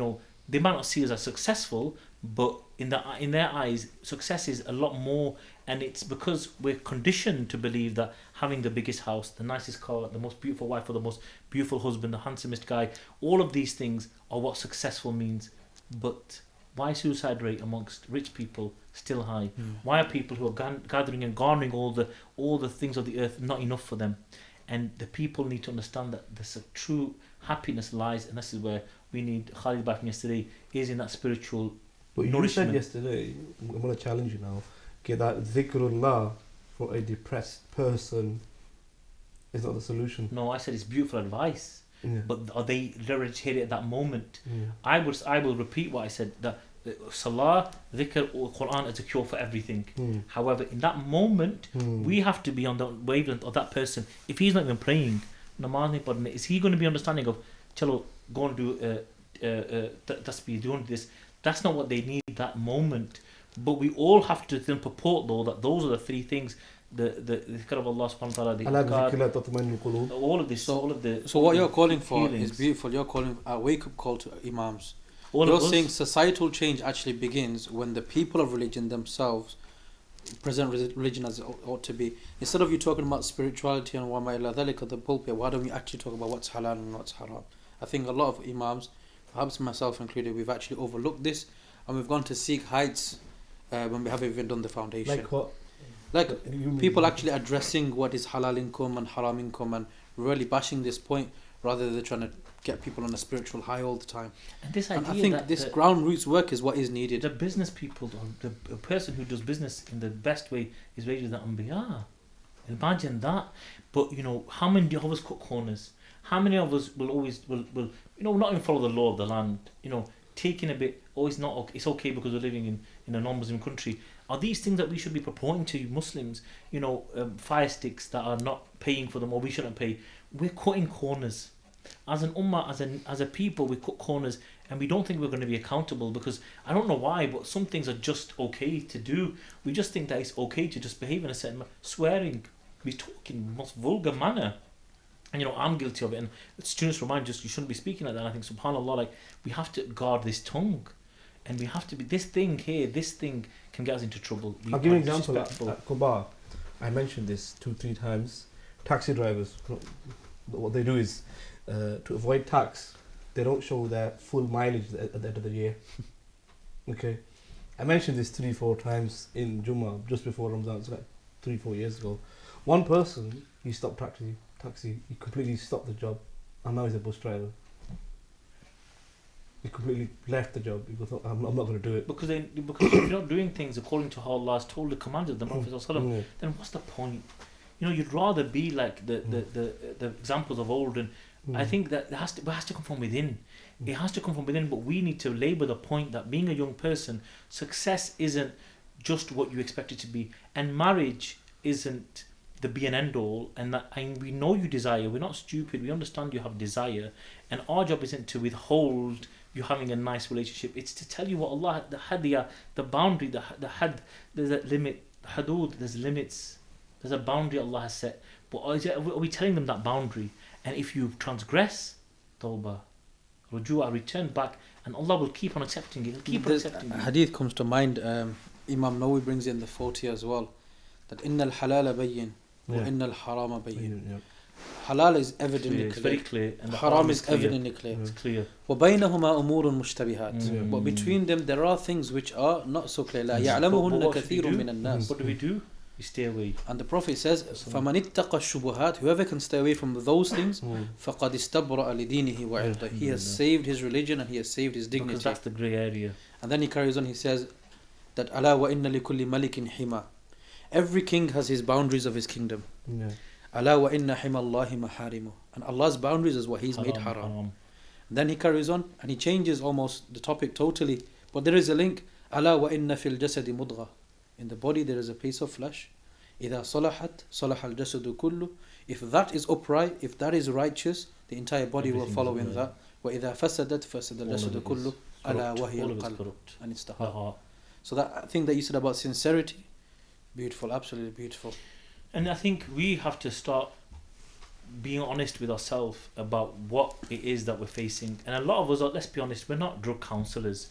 they might not see us as successful, but in their eyes, success is a lot more. And it's because we're conditioned to believe that having the biggest house, the nicest car, the most beautiful wife, or the most beautiful husband, the handsomest guy, all of these things are what successful means. But why is suicide rate amongst rich people still high? Why are people who are gathering and garnering all the things of the earth not enough for them? And the people need to understand that the true happiness lies, and this is where we need Khalid back from yesterday, is in that spiritual nourishment.
You said yesterday, I'm going to challenge you now, that dhikrullah for a depressed person is not the solution.
No, I said it's beautiful advice, but are they regurgitating it at that moment? I will repeat what I said, that Salah, dhikr, or Quran is a cure for everything. However, in that moment, we have to be on the wavelength of that person. If he's not even praying, namaz, is he going to be understanding of, chalo, go and do tasbih, doing this? That's not what they need that moment. But we all have to then purport though that those are the three things: the dhikr of Allah subhanahu wa ta'ala, all of this,
So what you're calling for
feelings.
is beautiful. You're calling a wake-up call to imams.
all
You're
of us.
saying societal change actually begins when the people of religion themselves present religion as it ought to be. Instead of you talking about spirituality and wama ila dhalika at the pulpit, why don't we actually talk about what's halal and what's haram? I think a lot of imams, perhaps myself included, we've actually overlooked this, and we've gone to seek heights when we haven't even done the foundation.
Like what?
Like people actually addressing what is halal income and haram income and really bashing this point rather than trying to get people on a spiritual high all the time.
And this idea
And I think
that
this ground roots work is what is needed.
the business people, or the person who does business in the best way is raised the Anbiya. Imagine that. But how many of us cut corners? How many of us will always will not even follow the law of the land? Taking a bit. Oh, it's okay because we're living in a non-Muslim country. Are these things that we should be purporting to Muslims? Fire sticks that are not paying for them, or we shouldn't pay. We're cutting corners. as an ummah, as a people, we cut corners and we don't think we're going to be accountable, because I don't know why, but some things are just okay to do. We just think that it's okay to just behave in a certain manner. Swearing, we talk in the most vulgar manner. And I'm guilty of it, and students remind us you shouldn't be speaking like that. And I think subhanAllah, like, we have to guard this tongue, and we have to be, this thing can get us into trouble.
I'll give you an example. At Kuba, I mentioned this 2-3 times. Taxi drivers, what they do is to avoid tax, they don't show their full mileage at the end of the year. Okay, I mentioned this 3-4 times in Jummah just before Ramdhan, so like 3-4 years ago. One person, he stopped taxi, he completely stopped the job, and now he's a bus driver. He completely left the job. He goes, I'm not going to do it.
Because if you're not doing things according to how Allah has told the commands of the Prophet ﷺ, then what's the point? You'd rather be like the examples of old, and I think that it has to come from within. It has to come from within, but we need to labour the point that being a young person, success isn't just what you expect it to be, and marriage isn't the be and end all, and we know you desire. We're not stupid. We understand you have desire, and our job isn't to withhold you having a nice relationship. It's to tell you what Allah, the hadiyah, the boundary, the had, there's a limit, hudud, there's limits, there's a boundary Allah has set. But are we telling them that boundary? And if you transgress, tawbah, rujua, return back, and Allah will keep on accepting it. He'll keep on accepting it.
Hadith comes to mind. Imam Nawawi brings in the 40 as well, that inna al-halala bayyin wa inna al-harama bayyin. Halal is evidently clear.
It's very clear. And
Haram is evidently clear.
It's clear.
وَبَيْنَهُمَا أُمُورٌ مُشْتَبِهَاتٌ. But between them there are things which are not so clear. لَا يَعْلَمُهُنَّ كَثِيرٌ مِنَ النَّاسِ.
What do? We stay away.
And the Prophet says, فَمَنِ اتَّقَى الشُّبُهَاتِ. Whoever can stay away from those things, فَقَدْ اسْتَبْرَأَ لِدِينِهِ وَعِرْضِهِ. He has saved his religion and he has saved his dignity.
Because that's the grey area.
And then he carries on, he says that أَلَا وَإِنَّ لِكُلِّ مَلِكٍ حِمَى. Every king has his boundaries of his kingdom. أَلَا وَإِنَّ حِمَى اللَّهِ مَحَارِمُهُ. And Allah's boundaries is what He's made haram. Then he carries on and he changes almost the topic totally. But there is a link. أَلَا وَإِنَّ فِي الْجَسَدِ مُضْغَةٌ. In the body there is a piece of flesh. إِذَا صَلَحَتْ صَلَحَ الْجَسَدُ كُلُّ. If that is upright, if that is righteous, the entire body will follow in that. وَإِذَا فَسَدَتْ فَسَدَ الْجَسَدُ كُلُّ. أَلَا وَهِيَ الْقَلْبُ. And it's the heart. So that thing that you said about sincerity, beautiful, absolutely beautiful.
And I think we have to start being honest with ourselves about what it is that we're facing. And a lot of us are, let's be honest, we're not drug counsellors.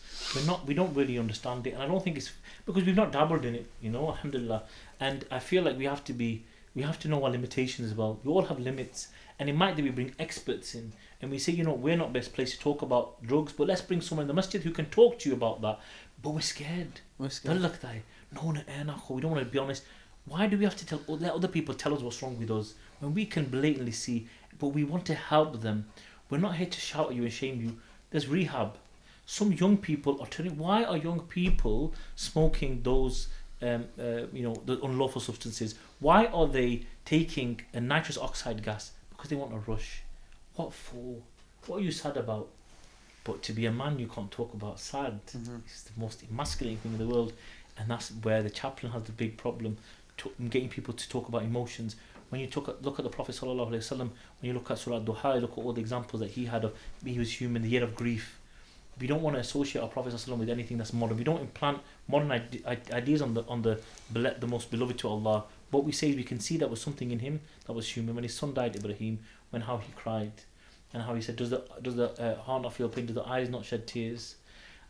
We don't really understand it. And I don't think it's because we've not dabbled in it, alhamdulillah. And I feel like we have to know our limitations as well. We all have limits. And it might be we bring experts in and we say, we're not best placed to talk about drugs, but let's bring someone in the masjid who can talk to you about that. But we're scared. We don't want to be honest. Why do we have to let other people tell us what's wrong with us when we can blatantly see, but we want to help them? We're not here to shout at you and shame you. There's rehab. Some young people are why are young people smoking those, the unlawful substances? Why are they taking a nitrous oxide gas? Because they want a rush. What for? What are you sad about? But to be a man, you can't talk about sad. It's the most emasculating thing in the world. And that's where the chaplain has the big problem. Getting people to talk about emotions. When you look at the Prophet sallallahu alaihi wasallam, when you look at Surah Duha, look at all the examples that he had of he was human, the year of grief. We don't want to associate our Prophet sallallahu with anything that's modern. We don't implant modern ideas on the most beloved to Allah. What we say is we can see that was something in him that was human. When his son died, Ibrahim, how he cried, and how he said, "Does the heart not feel pain? Do the eyes not shed tears?"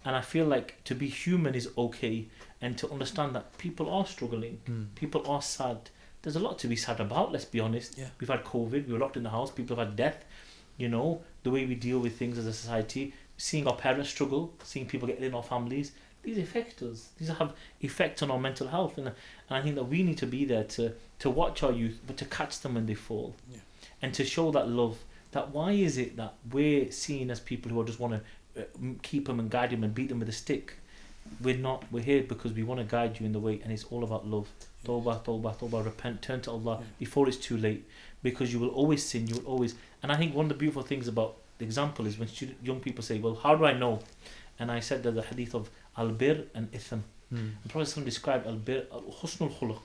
And I feel like to be human is okay, and to understand that people are struggling, people are sad. There's a lot to be sad about, let's be honest. Yeah. We've had COVID, we were locked in the house, people have had death. The way we deal with things as a society, seeing our parents struggle, seeing people get in our families, these affect us. These have effects on our mental health. And I think that we need to be there to watch our youth, but to catch them when they fall. Yeah. And to show that love. That why is it that we're seen as people who just want to keep them and guide them and beat them with a stick? We're here because we want to guide you in the way, and it's all about love. Tawbah, tawbah, tawbah, repent, turn to Allah before it's too late, because you will always sin, and I think one of the beautiful things about the example is when young people say, well, how do I know? And I said that the hadith of al-bir and itham. The Prophet described al-bir, husnul khuluq,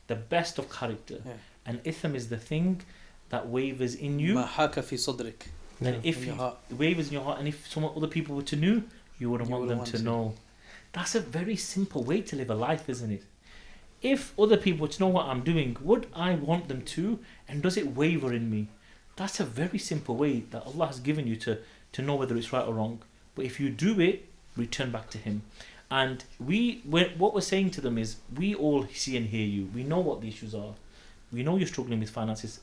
the best of character, and itham is the thing that wavers in you.
Ma haka fi sadrik.
And if
In your
you,
heart.
the wavers in your heart, and if some other people were to know, you wouldn't want them to know. That's a very simple way to live a life, isn't it? If other people were to know what I'm doing, would I want them to? And does it waver in me? That's a very simple way that Allah has given you to know whether it's right or wrong. But if you do it, return back to Him. And what we're saying to them is, we all see and hear you. We know what the issues are. We know you're struggling with finances.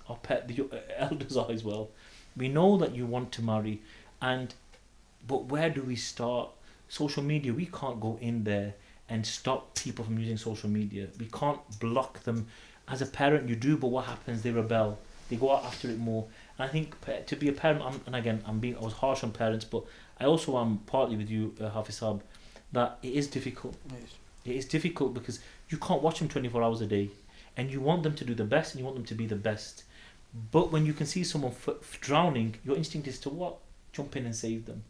Your elders are as well. We know that you want to marry. But where do we start? Social media, we can't go in there and stop people from using social media. We can't block them. As a parent, you do, but what happens? They rebel. They go out after it more. And I think to be a parent, I was harsh on parents, but I also am partly with you, Hafiz Saab, that it is difficult.
Yes.
It is difficult because you can't watch them 24 hours a day, and you want them to do the best, and you want them to be the best. But when you can see someone drowning, your instinct is to what? Jump in and save them.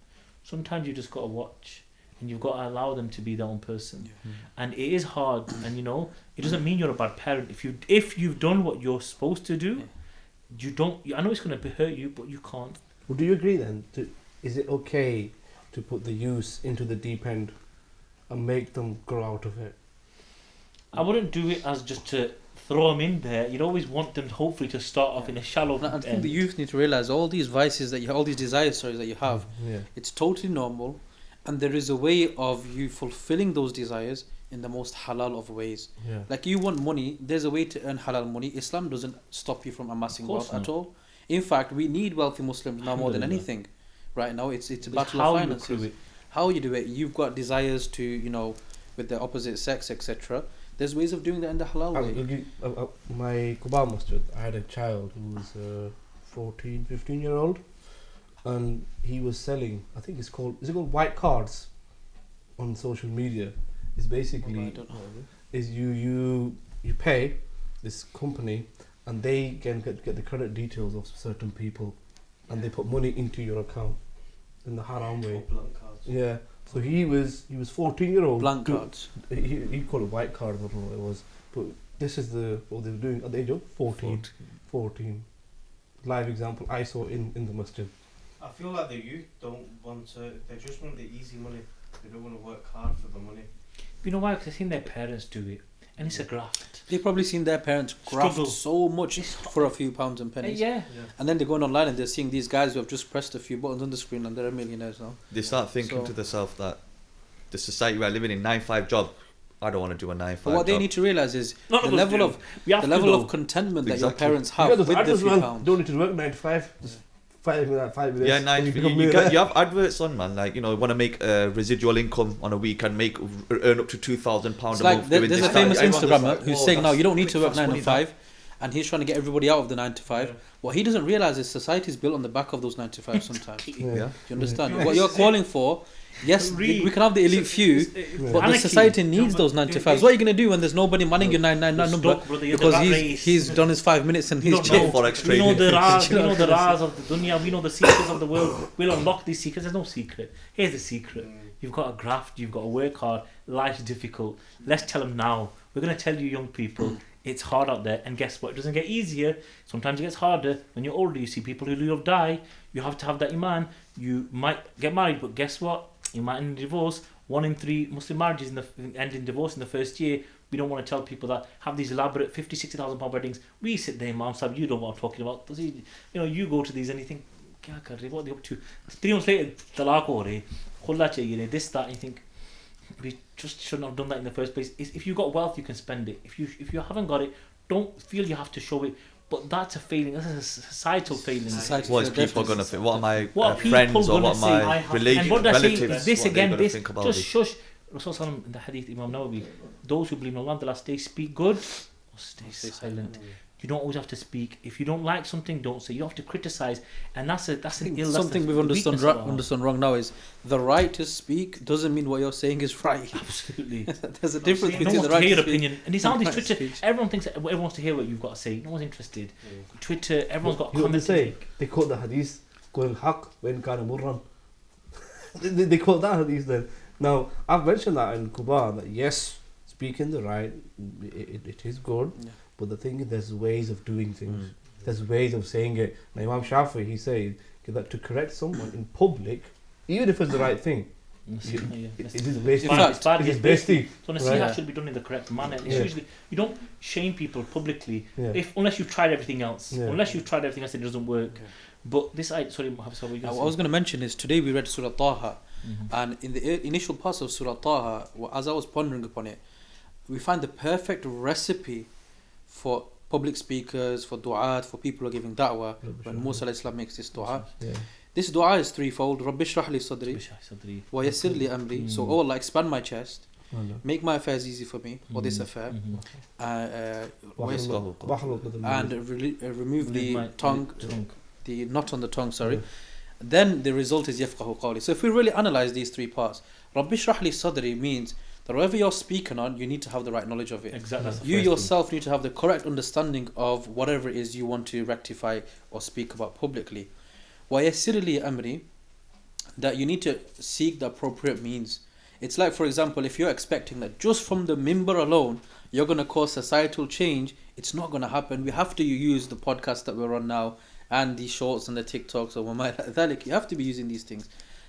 Sometimes you just got to watch, and you've got to allow them to be their own person.
Yeah.
And it is hard, and it doesn't mean you're a bad parent. If you've done what you're supposed to do, you don't. I know it's going to hurt you, but you can't.
Well, do you agree then? Is it okay to put the youth into the deep end and make them grow out of it?
I wouldn't do it as just to throw them in there. You'd always want them, hopefully, to start off in a shallow
And I think
end.
the youth need to realize all these vices that all these desires, that you have,
Yeah.
it's totally normal, and there is a way of you fulfilling those desires in the most halal of ways.
Yeah.
Like you want money, there's a way to earn halal money. Islam doesn't stop you from amassing
Of course
wealth at
not.
all. In fact, we need wealthy Muslims now more than
Alhamdulillah.
anything. Right now, it's a
It's
battle
how
of
you
finances.
accrue it.
How you do it. You've got desires to, with the opposite sex, etc. There's ways of doing that in the halal way.
My Kuba Masjid, I had a child who was 14, 15-year-old, and he was selling, I think is it called white cards on social media. It's basically,
I don't know.
is you pay this company, and they can get the credit details of certain people, and they put money into your account in the haram way. Yeah. So he was 14-year-old.
Blank cards.
He called it white cards, I don't know what it was. But this is what they were doing at the age of 14. Live example I saw in the masjid.
I feel like the youth don't want to, they just want the easy money. They don't want to work hard for the money.
You know why? Because they've seen their parents do it, and it's a graft.
They've probably seen their parents graft
Struggle.
so much for a few pounds and pennies.
Yeah.
And then they're going online and they're seeing these guys who have just pressed a few buttons on the screen and they're millionaires now.
They start thinking to themselves that the society we're living in, 9-5 job, I don't want to do a 9-5
But what they
job.
need to realise is
None
the
of us
level
do.
of
We have
the
to
level
though.
of contentment that your
Exactly.
parents
You
have
got those
with the
adverts,
few
man.
pounds.
Don't need to work 9 to 5. Just 5 minutes.
Yeah,
and become
you
millionaire.
have adverts on, man. Like, want to make residual income on a week and earn up to £2,000 a
It's
month.
like
doing
there's
this,
a famous
that.
Instagrammer who's
"Whoa,
saying now
that's
you don't need to
quick,
work
fast
9 to
money,
5, and he's trying to get everybody out of the 9 to 5.
Yeah.
What he doesn't realise is society is built on the back of those 9 to 5 sometimes. Do
Yeah.
you understand?
Yeah.
What you're calling for, yes,
Really?
we can have the elite few, but the
Anarchy.
society needs
No,
those
but
9 to
they-
5s. What are you going to do when there's nobody manning your 999 number?
Stop, brother, you're the
Because
rat
he's
race.
he's done his 5 minutes and
You
he's
don't know.
chilled.
Forex
We know
trading.
the Raz, we
You know
know the
what I'm
Raz of the dunya, we know the secrets of the world. We'll unlock these secrets. There's no secret. Here's the secret. You've got to graft, you've got to work hard, life's difficult. Let's tell them now. We're going to tell you young people, it's hard out there, and guess what? It doesn't get easier. Sometimes it gets harder. When you're older, you see people who love die. You have to have that iman. You might get married, but guess what? You might end in divorce. 1 in 3 Muslim marriages end in divorce in the first year. We don't want to tell people that have these elaborate £50,000-60,000 weddings. We sit there, Imam Sahib, you don't know what I'm talking about. Does he, you go to these and you think, what are they up to? 3 months later, talaq ho rahe, khulla chahiye, this, that, and you think, we just shouldn't have done that in the first place. If you've got wealth, you can spend it. If you haven't got it, don't feel you have to show it. But that's a failing. That's a societal failing.
Society
What is
feel
people going to think? What are my
What are
friends
people
or what
gonna
are
say?
my
And what they're saying
relatives?
is this
what
again,
they're gonna
this
think about
just
this?
shush. Rasul Sallam in the Hadith, Imam Nawawi, those who believe in Allah, the last day, speak good or stay silent. You don't always have to speak. If you don't like something, don't say. You don't have to criticize, and that's an ill.
Something we've understood wrong now is the right to speak doesn't mean what you're saying is right.
Absolutely.
There's a difference
No
between
one
the
wants
right
to hear
to
your
speak.
opinion, and it's on
and
this
right to
Twitter.
speech.
Everyone thinks that everyone wants to hear what you've got to say. No one's interested. Twitter, everyone's got
You know what they
comments.
say? They quote the hadith, going haq when kana murran. They quote that hadith then. Now, I've mentioned that in Kuba, that yes, speaking the right, it is good, but the thing is, there's ways of doing things. There's ways of saying it. Now, Imam Shafi, he said, okay, that to correct someone in public, even if it's the right thing, it is based
So nasiha
Right.
should be done in the correct manner. It's
Yeah.
usually, you don't shame people publicly
Yeah.
unless you've tried everything else.
Yeah.
Unless you've tried everything else and it doesn't work.
Okay.
But this I sorry, Hafiz, what were you
What I
gonna
was
say?
going to mention is today we read Surah Taha,
Mhm.
and in the initial parts of Surah Taha, as I was pondering upon it, we find the perfect recipe for public speakers, for du'at, for people who are giving da'wah. When Musa alayhi salam makes this dua,
Yeah.
this dua is threefold. Rabbi shrah li sadri, wa yassir li amri. So, oh Allah, expand my chest, make my affairs easy for me, or this affair, and remove the tongue, the knot on the tongue, sorry. Then the result is yafqahu qawli. So if we really analyze these three parts, Rabbi shrah li sadri means that whatever you're speaking on, you need to have the right knowledge of it.
Exactly. that's the
You
first
yourself need to have the correct understanding of whatever it is you want to rectify or speak about publicly. وَيَسِّرْ لِي أَمْرِي, that you need to seek the appropriate means. It's like, for example, if you're expecting that just from the mimbar alone, you're going to cause societal change, it's not going to happen. We have to use the podcast that we're on now, and the shorts and the TikToks or Omair. You have to be using these things.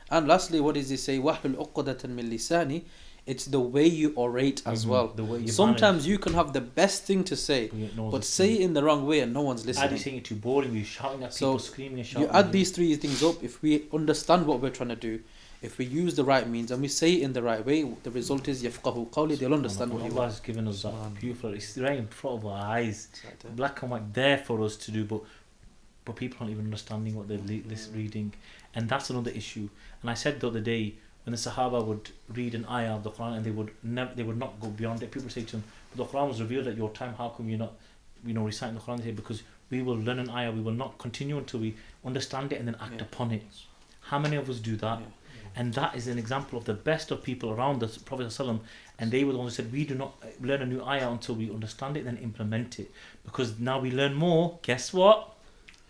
And lastly, what does it say? وَحْلُ الْعُقْدَةً مِّن لِسَانِي. It's the way you orate as well.
The way you
Sometimes you can have the best thing to say, but say it in the wrong way and no one's listening.
Are you saying it too boring? You're shouting at people, screaming and shouting.
You add these three things up. If we understand what we're trying to do, if we use the right means and we say it in the right way, the result is yafqahu qawli. They'll understand what you
Allah
want.
has given us that beautiful. It's right in front of our eyes, black and white, there for us to do. But people aren't even understanding what they're reading, and that's another issue. And I said the other day, when the Sahaba would read an ayah of the Quran and they would not go beyond it. People say to them, "But the Quran was revealed at your time. How come you're not, reciting the Quran?" They say, "Because we will learn an ayah. We will not continue until we understand it and then act upon it." How many of us do that?
Yeah.
And that is an example of the best of people around the Prophet ﷺ. And they were the ones who said, "We do not learn a new ayah until we understand it and then implement it." Because now we learn more. Guess what?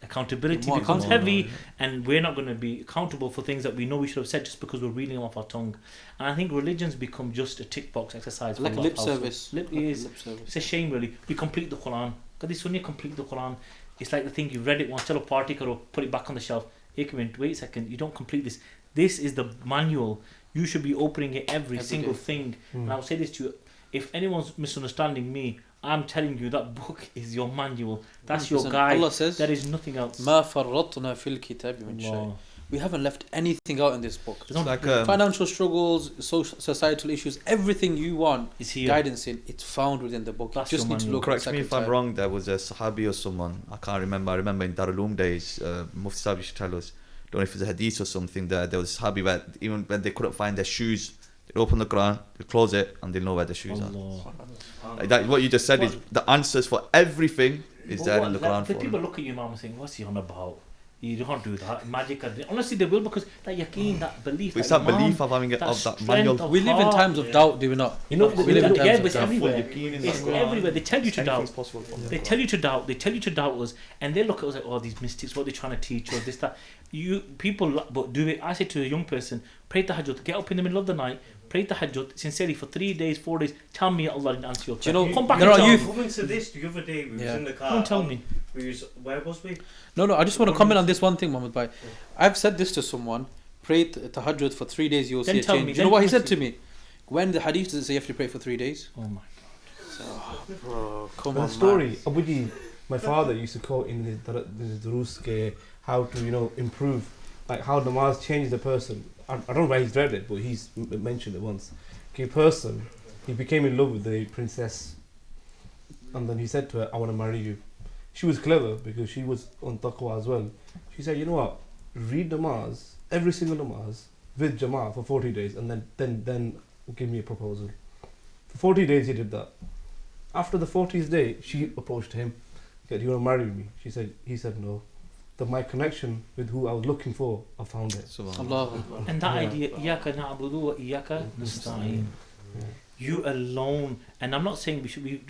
Accountability
More
becomes
accountable.
heavy, and we're not going to be accountable for things that we know we should have said just because we're reading them off our tongue. And I think religions become just a tick box exercise.
Like
for a lot
lip
of households.
service.
Lip
Like
is.
lip service.
It's a shame, really. We complete the Quran. Because when you complete the Quran, it's like the thing you read it once, tell a party or put it back on the shelf. Wait a second, you don't complete this. This is the manual. You should be opening it every single
day.
thing. And I'll say this to you: if anyone's misunderstanding me, I'm telling you that book is your manual. That's your
100%.
guide.
Allah says,
There is nothing else.
"Ma farratna fil kitabi min shay."
Allah.
We haven't left anything out in this book.
There's not-
Like
Financial struggles, societal issues, everything you want
It's here.
guidance in, it's found within the book.
That's
you just
your
need to
manual.
look
correct
at
me
the
if I'm
second
wrong. There was a Sahabi or someone, I can't remember. I remember in Darul days, Mufti Sahib used to tell us. Don't know if it's a hadith or something. That there was a Sahabi where even when they couldn't find their shoes, they open the Quran, they close it, and they know where the shoes are.
Allah.
Like that, what you just said is the answers for everything is
But
there
what,
in the
like,
Quran.
the
For
people
them.
look at you, Imam, and think, "What's he on about? You don't do that. Magic." Honestly, they will, because that yaqeen, that belief.
It's
that
that belief
iman,
of having it,
that
of that
strength
manual.
of
We live in
heart.
times of doubt, do we not?
You know,
We live in times
yeah,
of
but it's
doubt.
everywhere. It's everywhere. They tell you to doubt. They tell you to doubt. They tell you to doubt us, and they look at us like, "Oh, these mystics, what they're trying to teach, or this, that." You people, but do it. I say to a young person, pray tahajjud, get up in the middle of the night, pray tahajjud sincerely for 3 days, 4 days. Tell me Allah didn't answer your prayer.
Do you know,
come back
there
and
are
tell
youth-
me.
Going to this the other day, we was in the car.
Come and tell me.
Where was we?
No, I just want to comment on this one thing, Muhammad Bhai. I've said this to someone, pray tahajjud for 3 days, you'll
Then
see a
tell
change.
me,
You
then
know what he
tell
said to me? When the hadith does it say you have to pray for 3 days?
Oh my.
Bro, come
The
on,
story, Abuji, my father used to quote in his durus how to, improve, like how namaz changed the person. I don't know why he's read it, but he's mentioned it once. Okay, person, he became in love with the princess, and then he said to her, "I want to marry you." She was clever because she was on taqwa as well. She said, "You know what? Read namaz, every single namaz, with jama'ah for 40 days, and then give me a proposal." For 40 days he did that. After the 40th day, she approached him. He said, "You want to marry me?" He said no. That my connection with who I was looking for, I found it.
Allahu Akbar.
And that
Yeah.
idea, "Iyaka na'budu wa iyaka nasta'in."
Yeah.
You alone, and I'm not saying we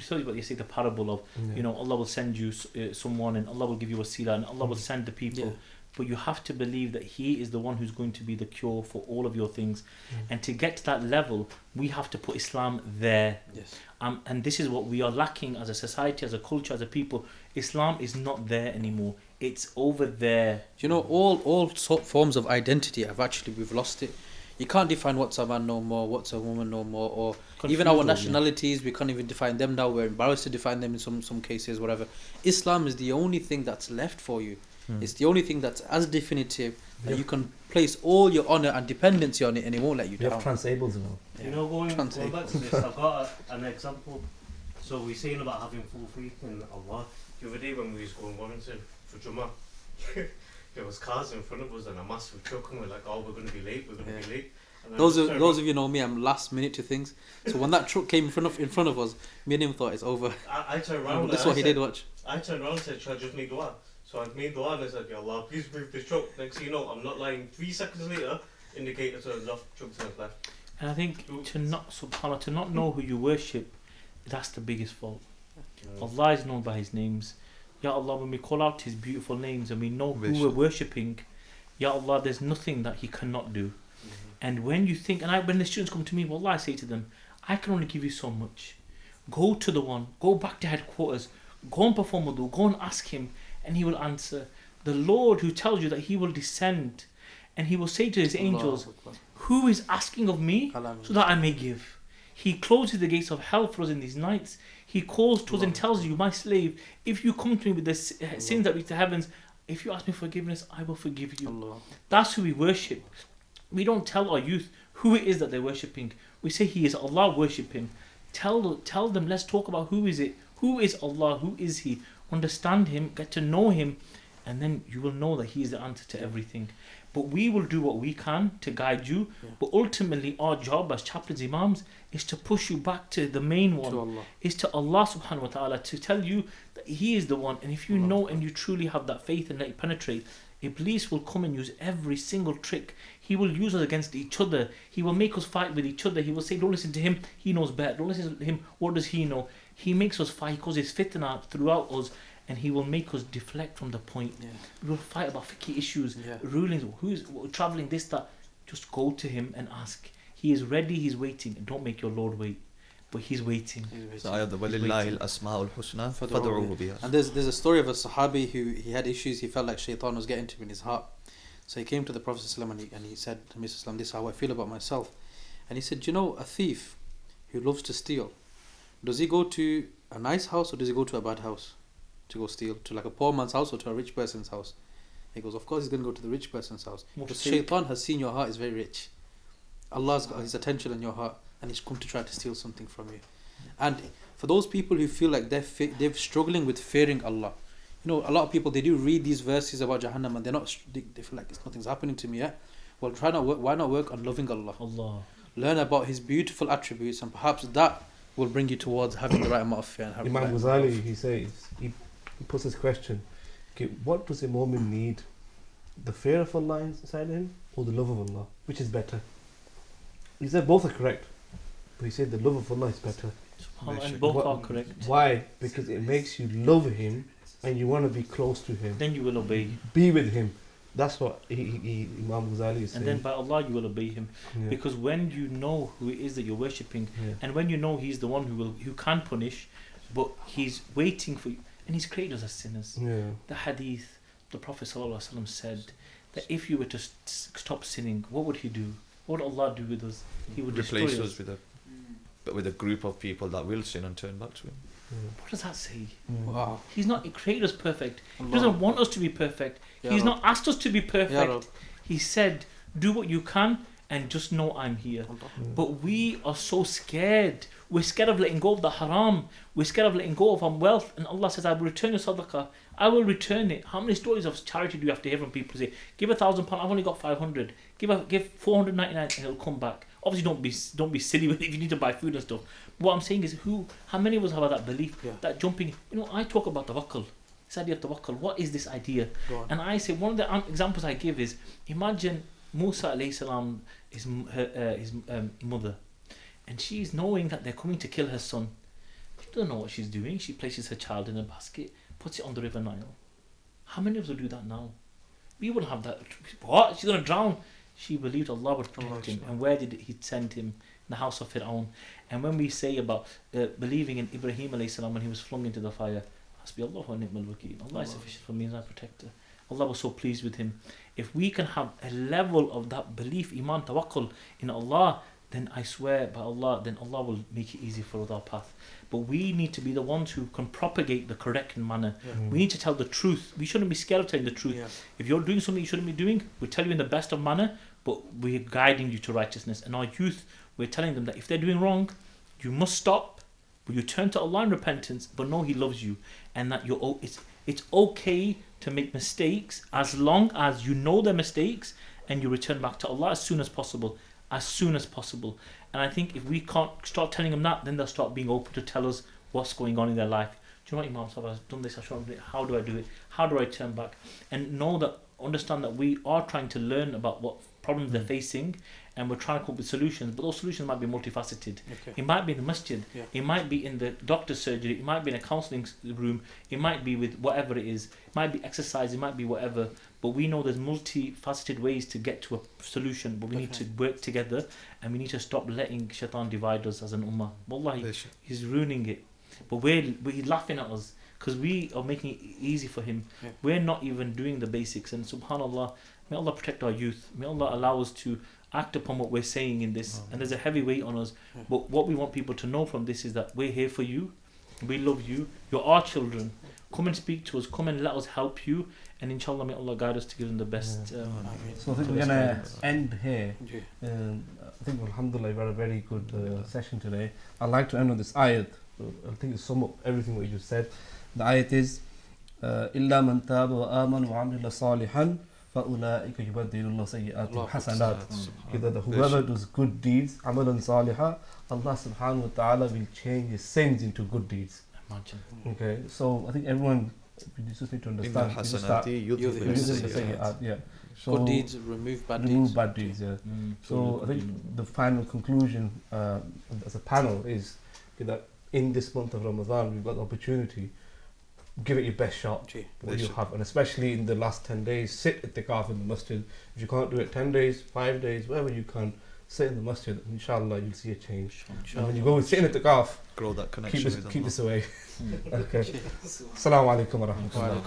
tell you about you say the parable of
Yeah.
Allah will send you someone, and Allah will give you a sila, and Allah will send the people.
Yeah.
But you have to believe that He is the one who's going to be the cure for all of your things. And to get to that level, we have to put Islam there.
Yes.
And this is what we are lacking as a society, as a culture, as a people. Islam is not there anymore. it's over there.
You know, all forms of identity we've lost it. You can't define what's a man no more, what's a woman no more, or even our nationalities, we can't even define them now. We're embarrassed to define them in some cases, whatever. Islam is the only thing that's left for you. It's the only thing that's as definitive that you can place all your honor and dependency on it, and it won't let you down.
have transables now.
You know, going back to this, I've got an example. So we're saying about having full faith in Allah. The other day when we was going Warrington for Jummah, there was cars in front of us and a massive truck, and we're like, oh, we're going to be late. Be late.
Those of you know me, I'm last minute to things. So when that truck came in front of us, me and him thought it's over.
I turned around.
That's what he did. Watch.
I turned around and said, should I just make dua? So I made dua and I said, Ya Allah, please move this truck. Next thing you know, I'm not lying. 3 seconds later, indicator turns off, truck turns left.
And I think to not know who you worship, that's the biggest fault. Allah is known by His names. Ya Allah, when we call out His beautiful names and we know who we're worshipping, Ya Allah, there's nothing that He cannot do. And when you think, when the students come to me, Wallah, I say to them, I can only give you so much. Go to the one, go back to headquarters, go and perform wudu, go and ask Him, and He will answer. The Lord who tells you that He will descend and He will say to His angels, who is asking of me so that I may give? He closes the gates of hell for us in these nights. He calls to us and tells you, my slave, if you come to me with the sins that reach the heavens, if you ask me forgiveness, I will forgive you. That's who we worship. We don't tell our youth who it is that they're worshipping. We say He is Allah, worship Him. Tell them, let's talk about who is it. Who is Allah? Who is He? Understand Him, get to know Him, and then you will know that He is the answer to everything. But we will do what we can to guide you. But ultimately, our job as chaplains, imams, is to push you back to the main one. Is to Allah subhanahu wa ta'ala, to tell you that He is the one. And if you know and you truly have that faith and let it penetrate, Iblis will come and use every single trick. He will use us against each other. He will make us fight with each other. He will say, don't listen to him, he knows better. Don't listen to him, what does he know? He makes us fight because his fitna throughout us, and he will make us deflect from the point. We will fight about fiqh issues, rulings, who's travelling, this, that. Just go to him and ask. He is ready, he's waiting. And don't make your Lord wait. But he's waiting.
So وَلِلَّهِ الْأَسْمَاءُ الْحُسْنَى فَادْعُوهُ بِهَا.
And there's a story of a Sahabi who he had issues. He felt like shaitan was getting to him in his heart. So he came to the Prophet ﷺ and he said to Mr. this is how I feel about myself. And he said, you know, a thief who loves to steal, does he go to a nice house or does he go to a bad house to go steal? To like a poor man's house or to a rich person's house? He goes, of course he's going to go to the rich person's house. Because shaitan has seen your heart is very rich. Allah's got his attention on your heart and he's come to try to steal something from you. And for those people who feel like they're struggling with fearing Allah, you know, a lot of people, they do read these verses about Jahannam and they feel like nothing's happening to me yet. Well, why not work on loving Allah? Learn about His beautiful attributes, and perhaps that will bring you towards having the right amount of fear. And
Imam Ghazali, he says, he puts this question, okay, what does a mu'min need? The fear of Allah inside him or the love of Allah? Which is better? He said both are correct, but he said the love of Allah is better.
And both are correct.
Why? Because it makes you love Him and you want to be close to Him.
Then you will obey.
Be with Him. That's what Imam Ghazali is saying.
And then by Allah you will obey Him. Because when you know who it is that you're worshipping, and when you know He's the one who can punish, but He's waiting for you, and He's created us as sinners. The Hadith, the Prophet ﷺ said that if you were to stop sinning, what would He do? What would Allah do with us? He would
replace
destroy
us with a group of people that will sin and turn back to Him.
What does that say?
Wow.
He's not created us perfect. He doesn't want us to be perfect. He's not asked us to be perfect. He said, do what you can and just know I'm here. But we are so scared. We're scared of letting go of the haram. We're scared of letting go of our wealth. And Allah says, I will return your sadaqah. I will return it. How many stories of charity do you have to hear from people who say, give £1,000, I've only got 500. Give 499 and it'll come back. Obviously don't be silly with it if you need to buy food and stuff. What I'm saying is how many of us have that belief, that jumping, you know, I talk about tawakkul, this idea of tawakkul. What is this idea? And I say one of the examples I give is, imagine Musa alayhi salam is his mother, and she's knowing that they're coming to kill her son. She doesn't know what she's doing. She places her child in a basket, puts it on the river Nile. How many of us will do that now? We wouldn't have that. What? She's going to drown. She believed Allah would protect him. And where did He send him? In the house of Fir'aun. And when we say about believing in Ibrahim alayhi salam when he was flung into the fire, Hasbi Allah wa ni'mal wakeel. Allah is sufficient for me as my protector. Allah was so pleased with him. If we can have a level of that belief, iman, tawakkul in Allah, then I swear by Allah, then Allah will make it easy for our path. But we need to be the ones who can propagate the correct manner. We need to tell the truth. We shouldn't be scared of telling the truth. If you're doing something you shouldn't be doing, we'll tell you in the best of manner, but we're guiding you to righteousness. And our youth, we're telling them that if they're doing wrong, you must stop, but you turn to Allah in repentance, but know He loves you, and that it's okay to make mistakes as long as you know they're mistakes and you return back to Allah as soon as possible. And I think if we can't start telling them that, then they'll start being open to tell us what's going on in their life. Do you know what, Imam, I've done this, I've shown it, how do I do it? How do I turn back? And understand that we are trying to learn about what problems they're facing, and we're trying to come up with solutions, but those solutions might be multifaceted. It might be in the masjid, it might be in the doctor's surgery, it might be in a counselling room, it might be with whatever it is, it might be exercise, it might be whatever, but we know there's multifaceted ways to get to a solution, but we need to work together, and we need to stop letting shaitan divide us as an ummah. Wallahi, he's ruining it, but we're laughing at us because we are making it easy for him. We're not even doing the basics, and subhanallah, may Allah protect our youth, may Allah allow us to act upon what we're saying in this. And there's a heavy weight on us, but what we want people to know from this is that we're here for you, we love you, you're our children, come and speak to us, come and let us help you, and inshallah may Allah guide us to give them the best.
So I think we're going to end here. I think alhamdulillah we had a very good session today. I'd like to end on this ayat. I think it's sum up everything what you said. The ayat is إِلَّا مَنْ تَابَ وَآمَنَ وَعَمِلَ صَالِحًا فَأُولَٰئِكَ يُبَدِّلُ اللَّهُ سَيِّئَاتِهِمْ حَسَنَاتٍ. Whoever does good deeds, amalan salihah, Allah subhanahu wa ta'ala will change his sins into good deeds.
Imagine.
Okay, so I think everyone, we just need to understand. So
good deeds remove bad deeds.
So I think the final conclusion as a panel is that in this month of Ramadan we've got the opportunity. Give it your best shot. What you have, and especially in the last 10 days, sit at the itikaf in the masjid. If you can't do it 10 days, 5 days, wherever you can, sit in the masjid. Inshallah, you'll see a change. And when you go and sit in the itikaf,
grow that connection.
Keep this away. Okay. Assalamu alaikum wa rahmatullah.